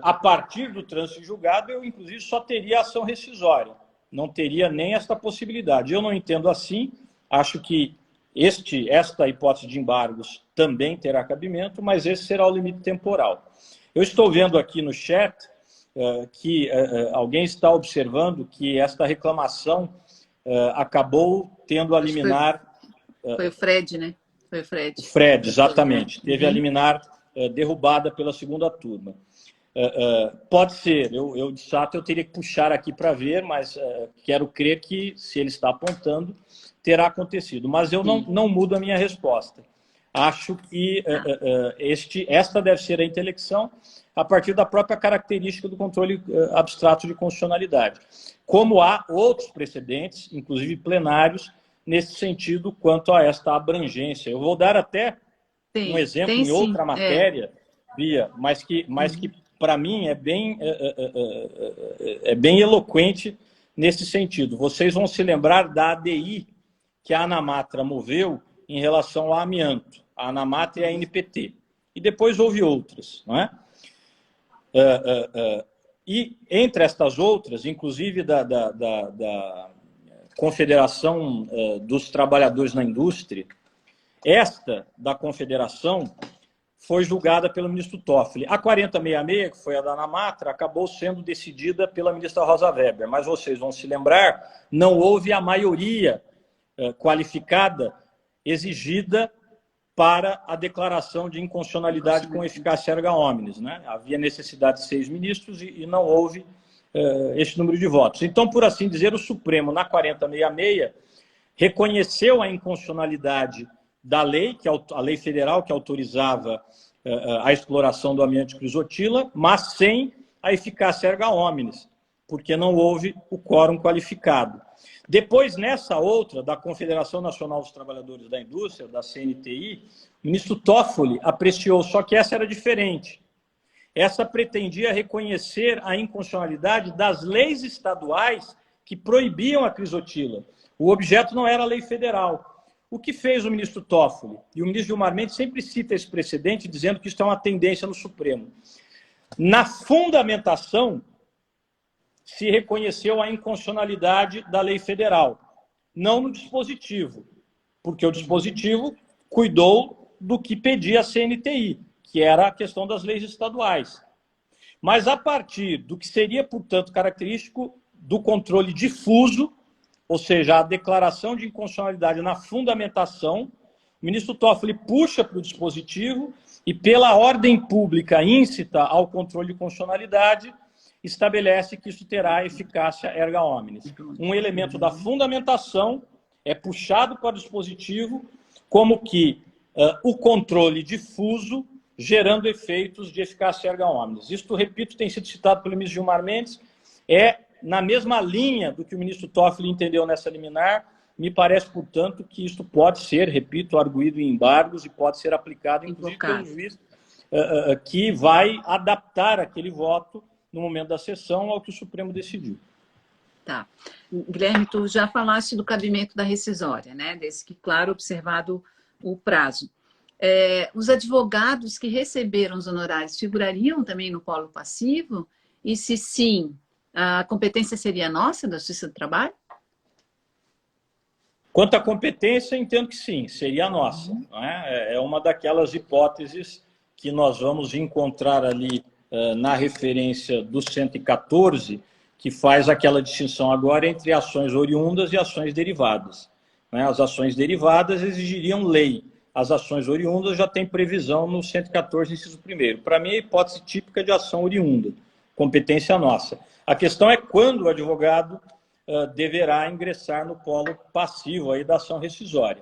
a partir do trânsito julgado, eu, inclusive, só teria ação rescisória. Não teria nem esta possibilidade. Eu não entendo assim. Acho que esta hipótese de embargos também terá cabimento, mas esse será o limite temporal. Eu estou vendo aqui no chat que alguém está observando que esta reclamação acabou tendo a liminar... Foi o Fred, né? Foi o Fred. O Fred, exatamente. Teve a liminar derrubada pela segunda turma. Pode ser, de fato eu teria que puxar aqui para ver, mas quero crer que, se ele está apontando, terá acontecido. Mas eu não mudo a minha resposta. Acho que esta deve ser a intelecção a partir da própria característica do controle abstrato de constitucionalidade. Como há outros precedentes, inclusive plenários, nesse sentido, quanto a esta abrangência. Eu vou dar até um exemplo em outra matéria, Bia, mas que para mim, é bem eloquente nesse sentido. Vocês vão se lembrar da ADI que a Anamatra moveu em relação ao amianto, a Anamatra e a NPT. E depois houve outras, não é? E entre estas outras, inclusive da Confederação dos Trabalhadores na Indústria, esta da Confederação foi julgada pelo ministro Toffoli. A 4066, que foi a da Anamatra, acabou sendo decidida pela ministra Rosa Weber, mas vocês vão se lembrar, não houve a maioria qualificada exigida para a declaração de inconstitucionalidade com eficácia erga omnes, né? Havia necessidade de 6 ministros e não houve esse número de votos. Então, por assim dizer, o Supremo, na 4066, reconheceu a inconstitucionalidade da lei, a lei federal que autorizava a exploração do amianto de crisotila, mas sem a eficácia erga omnes, porque não houve o quórum qualificado. Depois, nessa outra, da Confederação Nacional dos Trabalhadores da Indústria, da CNTI, o ministro Toffoli apreciou, só que essa era diferente. Essa pretendia reconhecer a inconstitucionalidade das leis estaduais que proibiam a crisotila. O objeto não era a lei federal. O que fez o ministro Toffoli? E o ministro Gilmar Mendes sempre cita esse precedente, dizendo que isso é uma tendência no Supremo. Na fundamentação, se reconheceu a inconstitucionalidade da lei federal, não no dispositivo, porque o dispositivo cuidou do que pedia a CNTI, que era a questão das leis estaduais. Mas a partir do que seria, portanto, característico do controle difuso, ou seja, a declaração de inconstitucionalidade na fundamentação, o ministro Toffoli puxa para o dispositivo e, pela ordem pública íncita ao controle de constitucionalidade, estabelece que isso terá eficácia erga omnes. Um elemento da fundamentação é puxado para o dispositivo como que o controle difuso gerando efeitos de eficácia erga omnes. Isto, repito, tem sido citado pelo ministro Gilmar Mendes, é na mesma linha do que o ministro Toffoli entendeu nessa liminar. Me parece, portanto, que isto pode ser, repito, arguído em embargos e pode ser aplicado, inclusive, pelo juiz que vai adaptar aquele voto no momento da sessão ao que o Supremo decidiu. Tá. Guilherme, tu já falaste do cabimento da rescisória, né? Desde que, claro, observado o prazo. Os advogados que receberam os honorários figurariam também no polo passivo? E se sim, a competência seria nossa, da Justiça do Trabalho? Quanto à competência, entendo que sim, seria nossa. Não é? É uma daquelas hipóteses que nós vamos encontrar ali na referência do 114, que faz aquela distinção agora entre ações oriundas e ações derivadas. As ações derivadas exigiriam lei. As ações oriundas já têm previsão no 114, inciso 1º. Para mim, é a hipótese típica de ação oriunda, competência nossa. A questão é quando o advogado deverá ingressar no polo passivo aí da ação rescisória.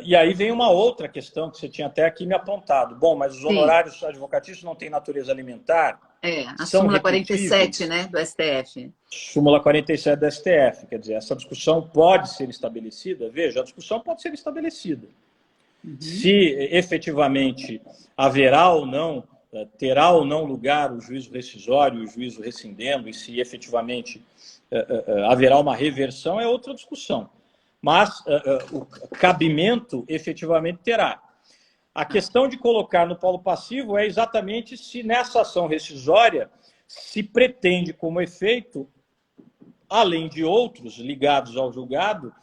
E aí vem uma outra questão que você tinha até aqui me apontado. Bom, mas os honorários advocatícios não têm natureza alimentar? A são súmula 47, repetíveis. né, do STF. Súmula 47 da STF, quer dizer, essa discussão pode ser estabelecida? Veja, a discussão pode ser estabelecida. Se efetivamente haverá ou não, terá ou não lugar o juízo rescisório, o juízo rescindendo, e se efetivamente haverá uma reversão, é outra discussão. Mas o cabimento efetivamente terá. A questão de colocar no polo passivo é exatamente se nessa ação rescisória se pretende como efeito, além de outros ligados ao julgado,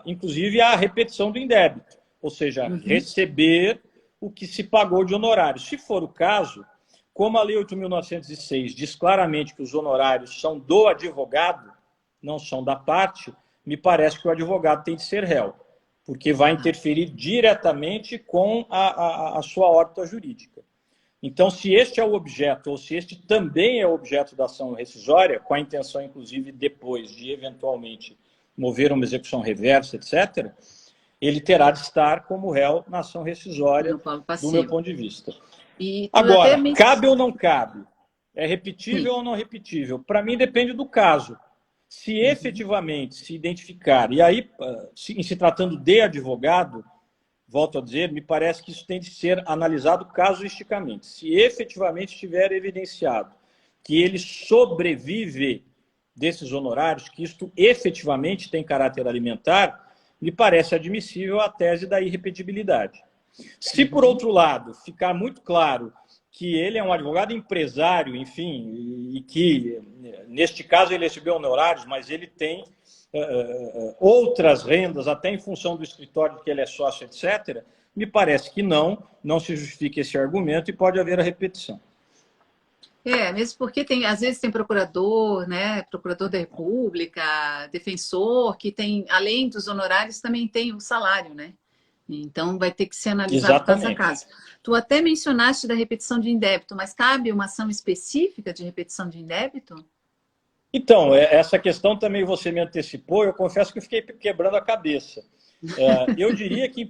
inclusive a repetição do indébito, ou seja, receber o que se pagou de honorários. Se for o caso, como a Lei 8.906 diz claramente que os honorários são do advogado, não são da parte, me parece que o advogado tem de ser réu, porque vai interferir diretamente com a sua órbita jurídica. Então, se este é o objeto, ou se este também é o objeto da ação rescisória, com a intenção, inclusive, depois de, eventualmente, mover uma execução reversa, etc., ele terá de estar como réu na ação rescisória, do meu ponto de vista. Agora, cabe ou não cabe? É repetível ou não repetível? Para mim, depende do caso. Se efetivamente se identificar, e aí, em se tratando de advogado, volto a dizer, me parece que isso tem de ser analisado casuisticamente. Se efetivamente estiver evidenciado que ele sobrevive desses honorários, que isto efetivamente tem caráter alimentar, me parece admissível a tese da irrepetibilidade. Se, por outro lado, ficar muito claro que ele é um advogado empresário, enfim, e que, neste caso, ele recebeu honorários, mas ele tem outras rendas, até em função do escritório que ele é sócio, etc., me parece que não se justifica esse argumento e pode haver a repetição. Mesmo porque às vezes tem procurador, né, procurador da República, defensor, que tem, além dos honorários, também tem o salário, né? Então vai ter que ser analisado caso a caso. Tu até mencionaste da repetição de indébito, mas cabe uma ação específica de repetição de indébito? Então, essa questão também você me antecipou, eu confesso que eu fiquei quebrando a cabeça. Eu diria que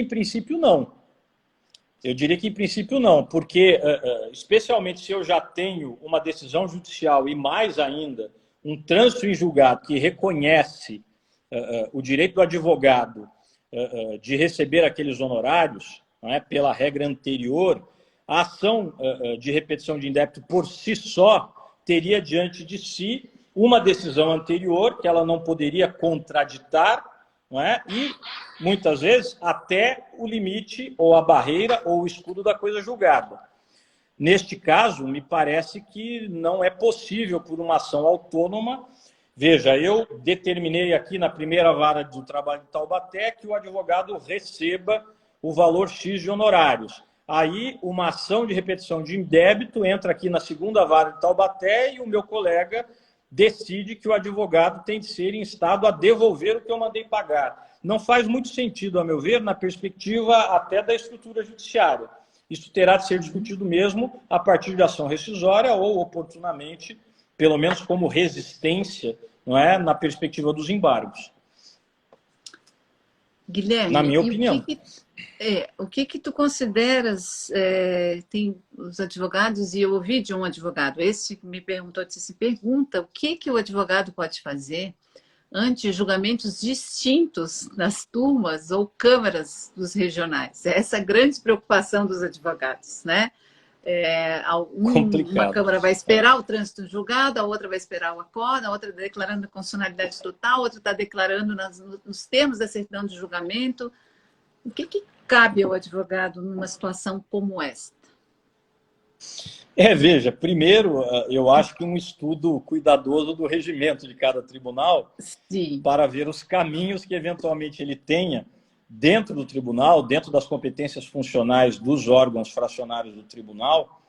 em princípio não. Eu diria que em princípio não, porque, especialmente se eu já tenho uma decisão judicial e mais ainda um trânsito em julgado que reconhece o direito do advogado de receber aqueles honorários, não é, pela regra anterior, a ação de repetição de indébito por si só teria diante de si uma decisão anterior que ela não poderia contraditar, não é? E, muitas vezes, até o limite, ou a barreira, ou o escudo da coisa julgada. Neste caso, me parece que não é possível, por uma ação autônoma. Veja, eu determinei aqui na primeira vara do trabalho de Taubaté que o advogado receba o valor X de honorários. Aí, uma ação de repetição de indébito entra aqui na segunda vara de Taubaté e o meu colega decide que o advogado tem de ser instado a devolver o que eu mandei pagar. Não faz muito sentido, a meu ver, na perspectiva até da estrutura judiciária. Isso terá de ser discutido mesmo a partir de ação rescisória ou, oportunamente, pelo menos como resistência, não é, na perspectiva dos embargos. Guilherme, na minha opinião. O que tu consideras, tem os advogados, e eu ouvi de um advogado, esse que me perguntou, se pergunta o que o advogado pode fazer ante julgamentos distintos nas turmas ou câmaras dos regionais. Essa é a grande preocupação dos advogados, né? Uma câmara vai esperar o trânsito julgado, a outra vai esperar o acordo, a outra está declarando a constitucionalidade total, a outra está declarando nos termos da certidão de julgamento. O que cabe ao advogado numa situação como esta? Veja, primeiro, eu acho que um estudo cuidadoso do regimento de cada tribunal, sim, para ver os caminhos que eventualmente ele tenha dentro do tribunal, dentro das competências funcionais dos órgãos fracionários do tribunal,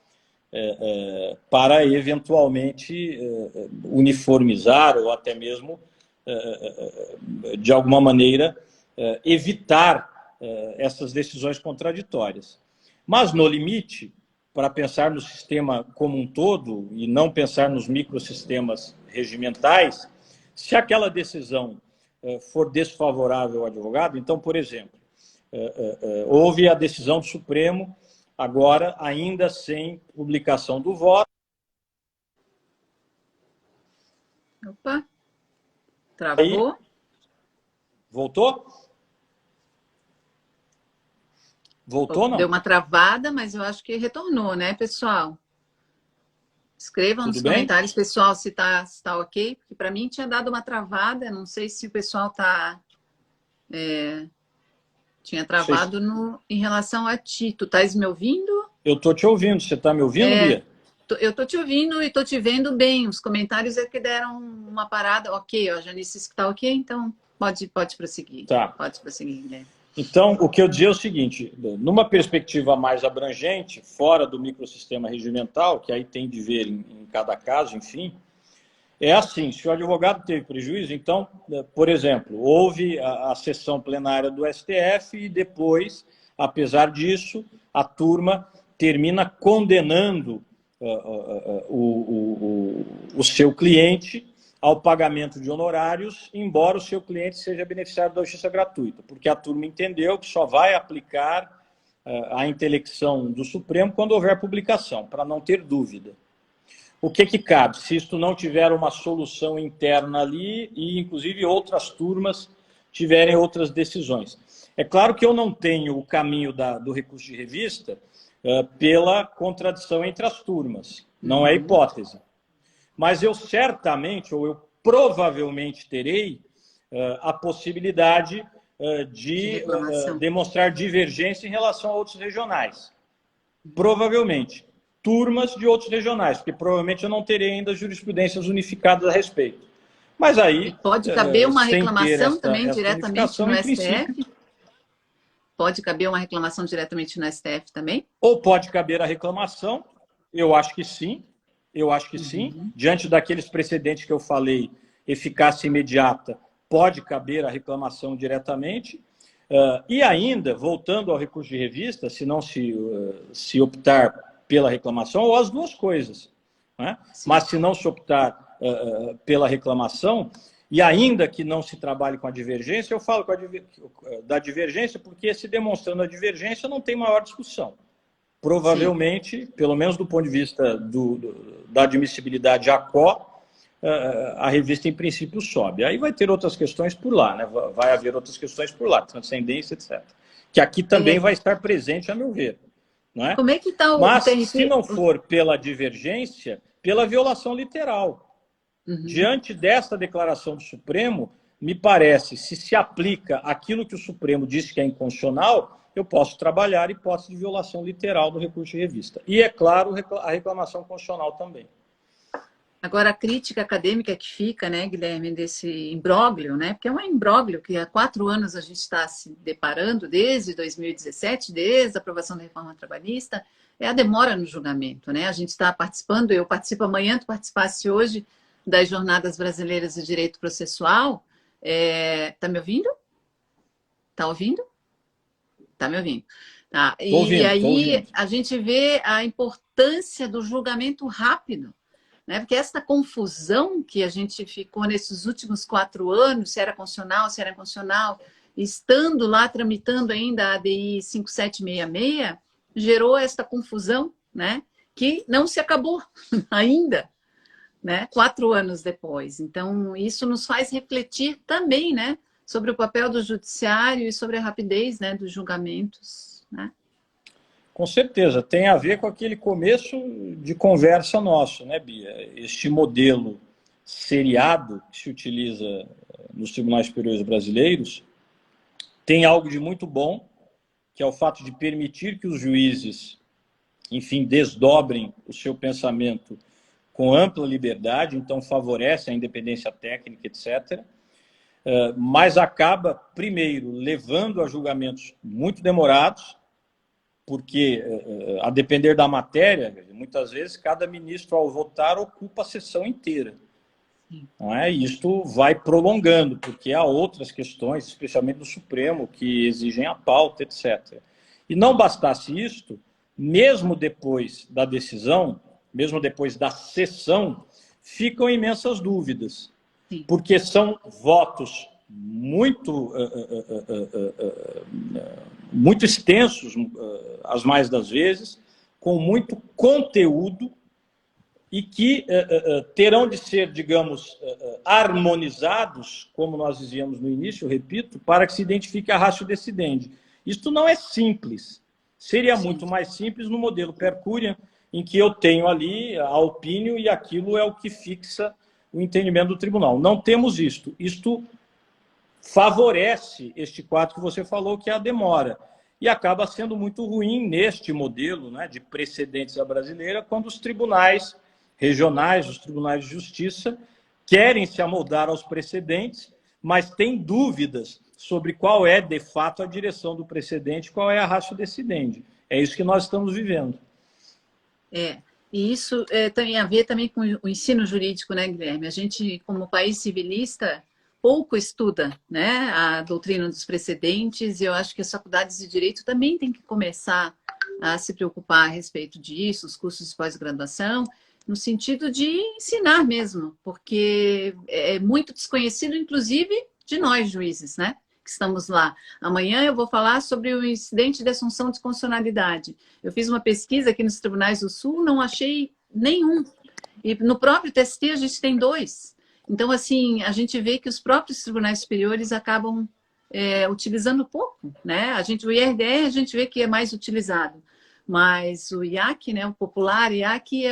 para eventualmente uniformizar ou até mesmo, de alguma maneira, evitar essas decisões contraditórias. Mas, no limite, para pensar no sistema como um todo e não pensar nos microsistemas regimentais, se aquela decisão for desfavorável ao advogado, então, por exemplo, houve a decisão do Supremo agora ainda sem publicação do voto. Opa, travou. Aí, voltou? Voltou, não? Deu uma travada, mas eu acho que retornou, né, pessoal? Escrevam Tudo nos bem? comentários, pessoal, se tá ok, porque para mim tinha dado uma travada, não sei se o pessoal tinha travado em relação a ti. Tu estás me ouvindo? Eu estou te ouvindo. Você está me ouvindo, Bia? Eu estou te ouvindo e estou te vendo bem. Os comentários é que deram uma parada. Ok, ó, Janice está ok, então pode prosseguir. Tá. Pode prosseguir, Guilherme. Então, o que eu dizia é o seguinte, numa perspectiva mais abrangente, fora do microsistema regimental, que aí tem de ver em cada caso, enfim, é assim, se o advogado teve prejuízo, então, por exemplo, houve a sessão plenária do STF e depois, apesar disso, a turma termina condenando o seu cliente ao pagamento de honorários, embora o seu cliente seja beneficiário da justiça gratuita, porque a turma entendeu que só vai aplicar a intelecção do Supremo quando houver publicação, para não ter dúvida. O que cabe? Se isto não tiver uma solução interna ali e, inclusive, outras turmas tiverem outras decisões. É claro que eu não tenho o caminho do recurso de revista pela contradição entre as turmas. Não é hipótese. Mas eu certamente, ou eu provavelmente terei a possibilidade de demonstrar divergência em relação a outros regionais. Provavelmente. Turmas de outros regionais, porque provavelmente eu não terei ainda jurisprudências unificadas a respeito. Mas aí, e pode caber uma reclamação também esta diretamente no STF? Pode caber uma reclamação diretamente no STF também? Ou pode caber a reclamação, eu acho que sim. Eu acho que sim. Diante daqueles precedentes que eu falei, eficácia imediata, pode caber a reclamação diretamente. E ainda, voltando ao recurso de revista, se não se optar pela reclamação, ou as duas coisas. Né? Mas se não se optar pela reclamação, e ainda que não se trabalhe com a divergência, eu falo da divergência porque, se demonstrando a divergência, não tem maior discussão. Provavelmente, pelo menos do ponto de vista da admissibilidade ACO, a revista, em princípio, sobe. Aí vai ter outras questões por lá, né? Vai haver outras questões por lá, transcendência, etc. Que aqui também vai estar presente, a meu ver. Não é? Como é que está o Mas, TRT? se não for pela divergência, pela violação literal. Diante desta declaração do Supremo, me parece, se aplica aquilo que o Supremo disse que é inconstitucional, eu posso trabalhar hipótese de violação literal do recurso de revista. E, é claro, a reclamação constitucional também. Agora, a crítica acadêmica que fica, né, Guilherme, desse imbróglio, né, porque é um imbróglio que há 4 anos a gente está se deparando, desde 2017, desde a aprovação da reforma trabalhista, é a demora no julgamento, né? A gente está participando, eu participo amanhã, tu participasse hoje das Jornadas Brasileiras de Direito Processual. Tá me ouvindo? Tá ouvindo? Tá me ouvindo. Tá. E aí a gente vê a importância do julgamento rápido, né? Porque essa confusão que a gente ficou nesses últimos 4 anos, se era constitucional, se era inconstitucional, estando lá tramitando ainda a ADI 5766, gerou esta confusão, né? Que não se acabou ainda, né? 4 anos depois. Então, isso nos faz refletir também, né? Sobre o papel do judiciário e sobre a rapidez, né, dos julgamentos, né? Com certeza, tem a ver com aquele começo de conversa nosso, né, Bia? Este modelo seriado que se utiliza nos tribunais superiores brasileiros tem algo de muito bom, que é o fato de permitir que os juízes, enfim, desdobrem o seu pensamento com ampla liberdade, então favorece a independência técnica, etc., mas acaba, primeiro, levando a julgamentos muito demorados, porque, a depender da matéria, muitas vezes, cada ministro, ao votar, ocupa a sessão inteira. Não é? E isto vai prolongando, porque há outras questões, especialmente do Supremo, que exigem a pauta, etc. E não bastasse isto, mesmo depois da decisão, mesmo depois da sessão, ficam imensas dúvidas, porque são votos muito muito extensos, as mais das vezes, com muito conteúdo e que terão de ser, digamos, harmonizados, como nós dizíamos no início, repito, para que se identifique a ratio decidendi. Isto não é simples. Seria muito mais simples no modelo per curiam, em que eu tenho ali a opinião e aquilo é o que fixa o entendimento do tribunal. Não temos isto. Isto favorece este quadro que você falou, que é a demora. E acaba sendo muito ruim neste modelo, né, de precedentes à brasileira, quando os tribunais regionais, os tribunais de justiça, querem se amoldar aos precedentes, mas têm dúvidas sobre qual é, de fato, a direção do precedente, qual é a ratio decidendi. É isso que nós estamos vivendo. E isso tem a ver também com o ensino jurídico, né, Guilherme? A gente, como país civilista, pouco estuda, né, a doutrina dos precedentes, e eu acho que as faculdades de direito também têm que começar a se preocupar a respeito disso, os cursos de pós-graduação, no sentido de ensinar mesmo, porque é muito desconhecido, inclusive, de nós, juízes, né, que estamos lá. Amanhã eu vou falar sobre o incidente de assunção de constitucionalidade. Eu fiz uma pesquisa aqui nos tribunais do Sul, não achei nenhum. E no próprio TST a gente tem 2. Então, assim, a gente vê que os próprios tribunais superiores acabam utilizando pouco, né? O IRDR a gente vê que é mais utilizado, mas o IAC, né, o popular IAC,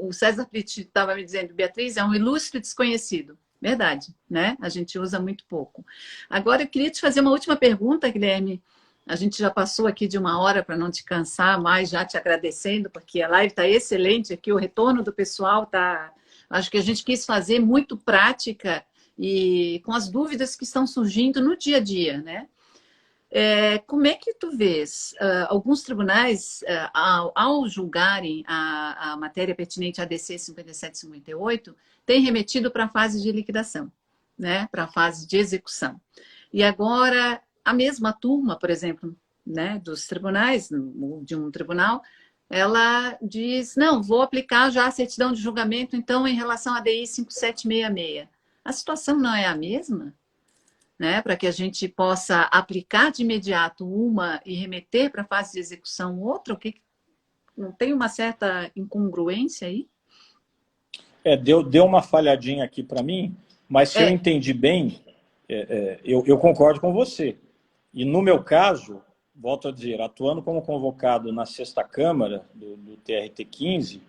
o César Pitt estava me dizendo, Beatriz, é um ilustre desconhecido. Verdade, né? A gente usa muito pouco. Agora, eu queria te fazer uma última pergunta, Guilherme. A gente já passou aqui de 1 hora para não te cansar mais, já te agradecendo, porque a live está excelente aqui, o retorno do pessoal está... Acho que a gente quis fazer muito prática e com as dúvidas que estão surgindo no dia a dia, né? Como é que tu vês alguns tribunais, ao julgarem a matéria pertinente à ADC 5758, têm remetido para a fase de liquidação, né? Para a fase de execução. E agora, a mesma turma, por exemplo, né, dos tribunais, de um tribunal, ela diz, não, vou aplicar já a certidão de julgamento, então, em relação à DI 5766. A situação não é a mesma? Né, para que a gente possa aplicar de imediato uma e remeter para a fase de execução outra? Não tem uma certa incongruência aí? Deu uma falhadinha aqui para mim, mas se eu entendi bem, eu concordo com você. E no meu caso, volto a dizer, atuando como convocado na 6ª Câmara do TRT-15,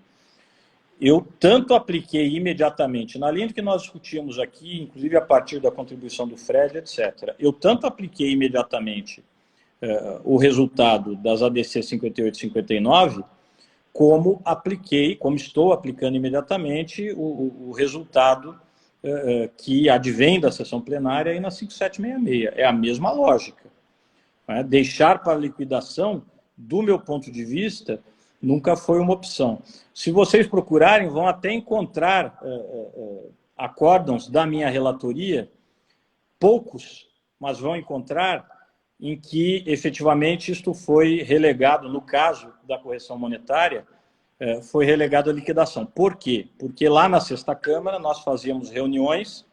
eu tanto apliquei imediatamente, na linha que nós discutimos aqui, inclusive a partir da contribuição do Fred, etc., eu tanto apliquei imediatamente o resultado das ADC 58 e 59, como estou aplicando imediatamente o resultado que advém da sessão plenária aí na 5766. É a mesma lógica. Né? Deixar para liquidação, do meu ponto de vista, nunca foi uma opção. Se vocês procurarem, vão até encontrar acórdãos da minha relatoria, poucos, mas vão encontrar, em que efetivamente isto foi relegado, no caso da correção monetária, foi relegado à liquidação. Por quê? Porque lá na 6ª Câmara nós fazíamos reuniões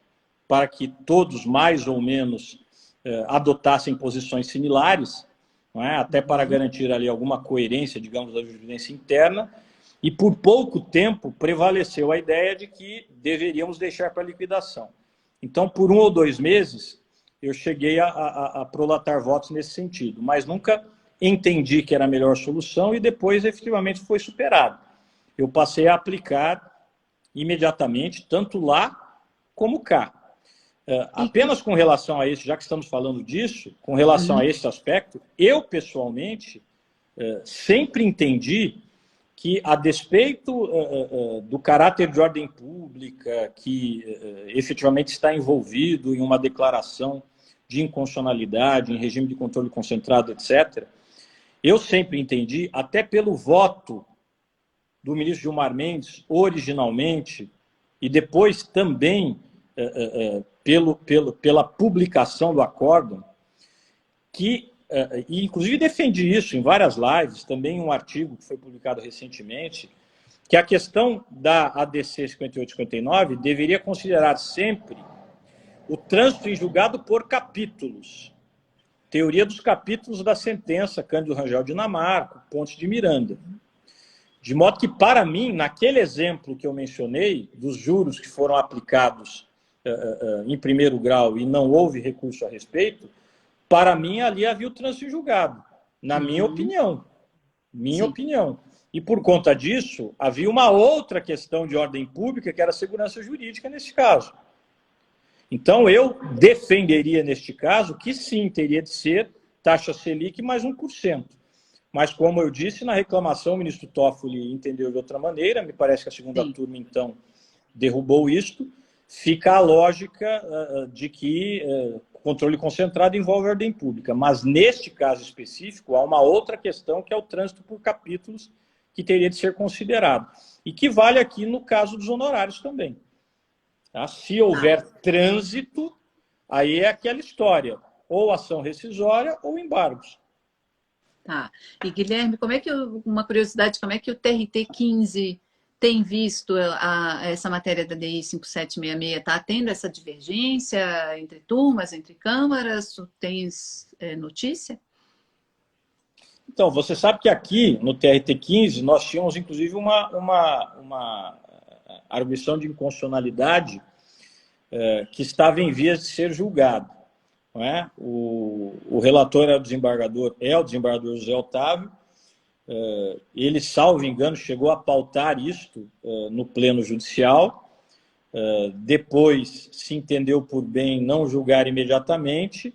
para que todos, mais ou menos, adotassem posições similares, não é? Até para garantir ali alguma coerência, digamos, da jurisprudência interna, e por pouco tempo prevaleceu a ideia de que deveríamos deixar para liquidação. Então, por 1 ou 2 meses, eu cheguei a prolatar votos nesse sentido, mas nunca entendi que era a melhor solução e depois, efetivamente, foi superado. Eu passei a aplicar imediatamente, tanto lá como cá. Apenas com relação a isso, já que estamos falando disso, com relação a esse aspecto, eu, pessoalmente, sempre entendi que, a despeito do caráter de ordem pública, que efetivamente está envolvido em uma declaração de inconstitucionalidade, em regime de controle concentrado, etc., eu sempre entendi, até pelo voto do ministro Gilmar Mendes, originalmente, e depois também pela publicação do acórdão, que, e inclusive defendi isso em várias lives, também em um artigo que foi publicado recentemente, que a questão da ADC 58-59 deveria considerar sempre o trânsito em julgado por capítulos. teoria dos capítulos da sentença Cândido Rangel Dinamarca, Pontes de Miranda. De modo que, para mim, naquele exemplo que eu mencionei, dos juros que foram aplicados em primeiro grau e não houve recurso a respeito, para mim, ali havia o trânsito em julgado, na minha opinião. Minha opinião. E, por conta disso, havia uma outra questão de ordem pública, que era a segurança jurídica nesse caso. Então, eu defenderia, neste caso, que sim, teria de ser taxa Selic mais 1%. Mas, como eu disse, na reclamação, o ministro Toffoli entendeu de outra maneira, me parece que a segunda turma, então, derrubou isto. Fica a lógica de que controle concentrado envolve ordem pública. Mas, neste caso específico, há uma outra questão, que é o trânsito por capítulos, que teria de ser considerado. E que vale aqui no caso dos honorários também. Tá? Se houver trânsito, aí é aquela história. Ou ação rescisória ou embargos. Tá. E, Guilherme, uma curiosidade, como é que o TRT-15 tem visto essa matéria da DI 5766? Está tendo essa divergência entre turmas, entre câmaras? Tu tens notícia? Então, você sabe que aqui, no TRT-15, nós tínhamos, inclusive, uma arguição de inconstitucionalidade que estava em vias de ser julgado. Não é? O relator é o desembargador José Otávio. Ele, salvo engano, chegou a pautar isto no pleno judicial. Depois se entendeu por bem não julgar imediatamente.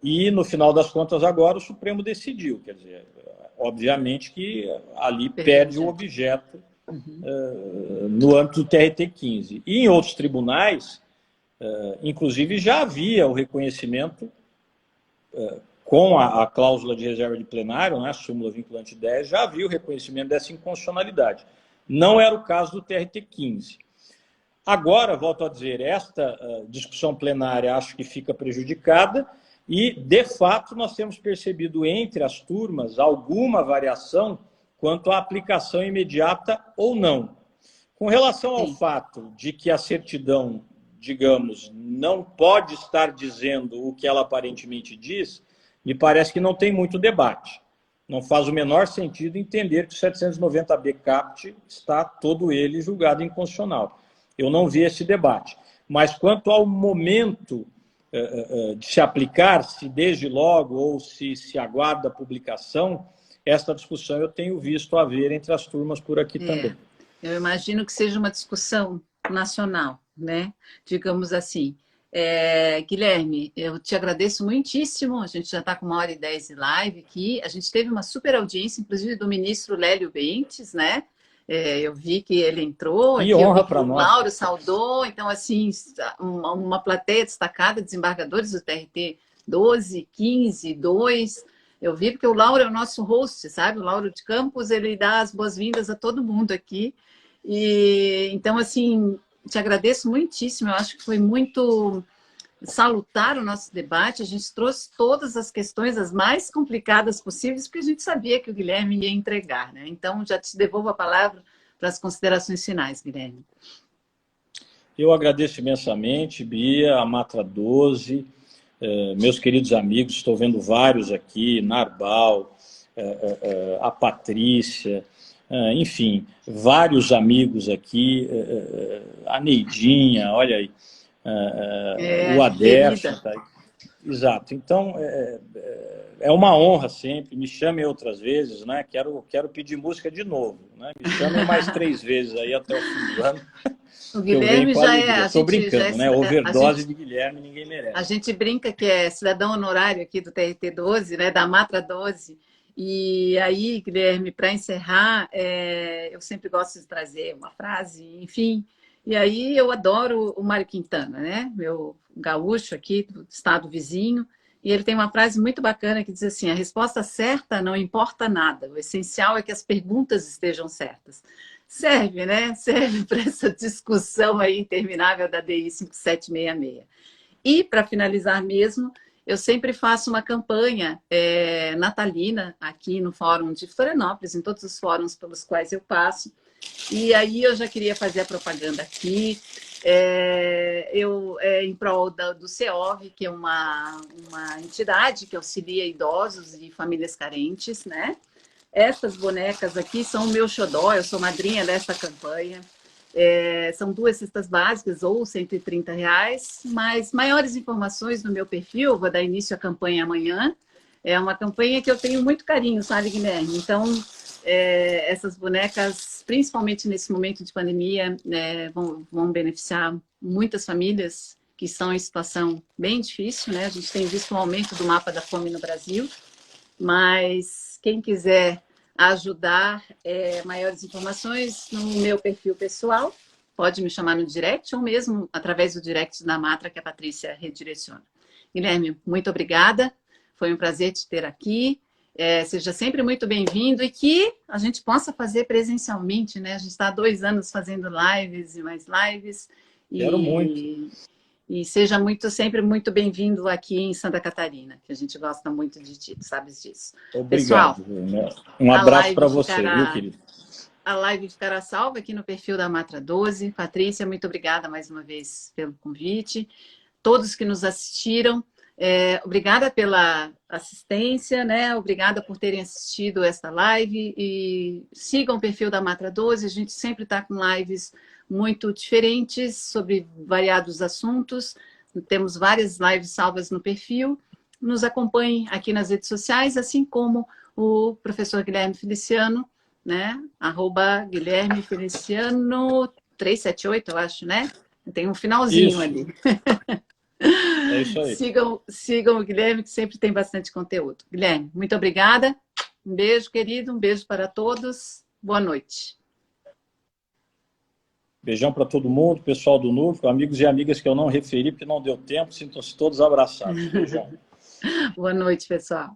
E, no final das contas, agora o Supremo decidiu. Quer dizer, obviamente que ali perde o objeto no âmbito do TRT-15. E em outros tribunais, inclusive, já havia o reconhecimento com a cláusula de reserva de plenário, né, a súmula vinculante 10, já havia o reconhecimento dessa inconstitucionalidade. Não era o caso do TRT-15. Agora, volto a dizer, esta discussão plenária acho que fica prejudicada e, de fato, nós temos percebido entre as turmas alguma variação quanto à aplicação imediata ou não. Com relação ao fato de que a certidão, digamos, não pode estar dizendo o que ela aparentemente diz, me parece que não tem muito debate. Não faz o menor sentido entender que o 790B caput está todo ele julgado inconstitucional. Eu não vi esse debate. Mas quanto ao momento de se aplicar, se desde logo ou se aguarda a publicação, esta discussão eu tenho visto haver entre as turmas por aqui também. Eu imagino que seja uma discussão nacional, né? Digamos assim. Guilherme, eu te agradeço muitíssimo. A gente já está com 1h10 de live aqui. A gente teve uma super audiência, inclusive do ministro Lélio Bentes, né? Eu vi que ele entrou. Que honra para nós. O Lauro saudou. Então, assim, uma plateia destacada, desembargadores do TRT 12, 15, 2. Eu vi porque o Lauro é o nosso host, sabe? O Lauro de Campos, ele dá as boas-vindas a todo mundo aqui. E então, assim, te agradeço muitíssimo. Eu acho que foi muito salutar o nosso debate. A gente trouxe todas as questões, as mais complicadas possíveis, porque a gente sabia que o Guilherme ia entregar, né? Então, já te devolvo a palavra para as considerações finais, Guilherme. Eu agradeço imensamente, Bia, a Matra 12, meus queridos amigos, estou vendo vários aqui, Narbal, a Patrícia, enfim, vários amigos aqui, a Neidinha, olha aí, o Aderson. Tá aí. Exato. Então, é uma honra sempre. Me chamem outras vezes, né? Quero pedir música de novo, né? Me chamem mais 3 vezes aí até o fim do ano. O Guilherme já é... Estou brincando, né? Overdose de Guilherme ninguém merece. A gente brinca que é cidadão honorário aqui do TRT 12, né? Da Matra 12. E aí, Guilherme, para encerrar, eu sempre gosto de trazer uma frase, enfim. E aí eu adoro o Mário Quintana, né? Meu gaúcho aqui do estado vizinho. E ele tem uma frase muito bacana que diz assim: a resposta certa não importa nada. O essencial é que as perguntas estejam certas. Serve, né? Serve para essa discussão aí interminável da DI 5766. E, para finalizar mesmo, eu sempre faço uma campanha natalina aqui no Fórum de Florianópolis, em todos os fóruns pelos quais eu passo. E aí eu já queria fazer a propaganda aqui. em prol do CEOV, que é uma entidade que auxilia idosos e famílias carentes, né? Essas bonecas aqui são o meu xodó, eu sou madrinha dessa campanha. São 2 cestas básicas ou R$ 130, mas maiores informações no meu perfil, vou dar início à campanha amanhã. É uma campanha que eu tenho muito carinho, sabe, Guilherme? Então, essas bonecas, principalmente nesse momento de pandemia, vão beneficiar muitas famílias que estão em situação bem difícil, né? A gente tem visto um aumento do mapa da fome no Brasil, mas quem quiser ajudar, maiores informações no meu perfil pessoal, pode me chamar no direct ou mesmo através do direct da Matra, que a Patrícia redireciona. Guilherme, muito obrigada. Foi um prazer te ter aqui. Seja sempre muito bem-vindo e que a gente possa fazer presencialmente, né? A gente está há 2 anos fazendo lives e mais lives. Quero muito. E seja sempre muito bem-vindo aqui em Santa Catarina, que a gente gosta muito de ti, tu sabes disso. Obrigado. Pessoal, um abraço para você, viu, querido? A live ficará salva aqui no perfil da Matra 12. Patrícia, muito obrigada mais uma vez pelo convite. Todos que nos assistiram, obrigada pela assistência, né? Obrigada por terem assistido esta live e sigam o perfil da Matra 12. A gente sempre está com lives muito diferentes sobre variados assuntos. Temos várias lives salvas no perfil. Nos acompanhem aqui nas redes sociais, assim como o professor Guilherme Feliciano, né? @Guilherme Feliciano 378, eu acho, né? Tem um finalzinho Isso. ali. É isso aí. Sigam o Guilherme, que sempre tem bastante conteúdo. Guilherme, muito obrigada. Um beijo, querido. Um beijo para todos. Boa noite. Beijão para todo mundo, pessoal do Núcleo, amigos e amigas que eu não referi porque não deu tempo. Sintam-se todos abraçados. Beijão. Boa noite, pessoal.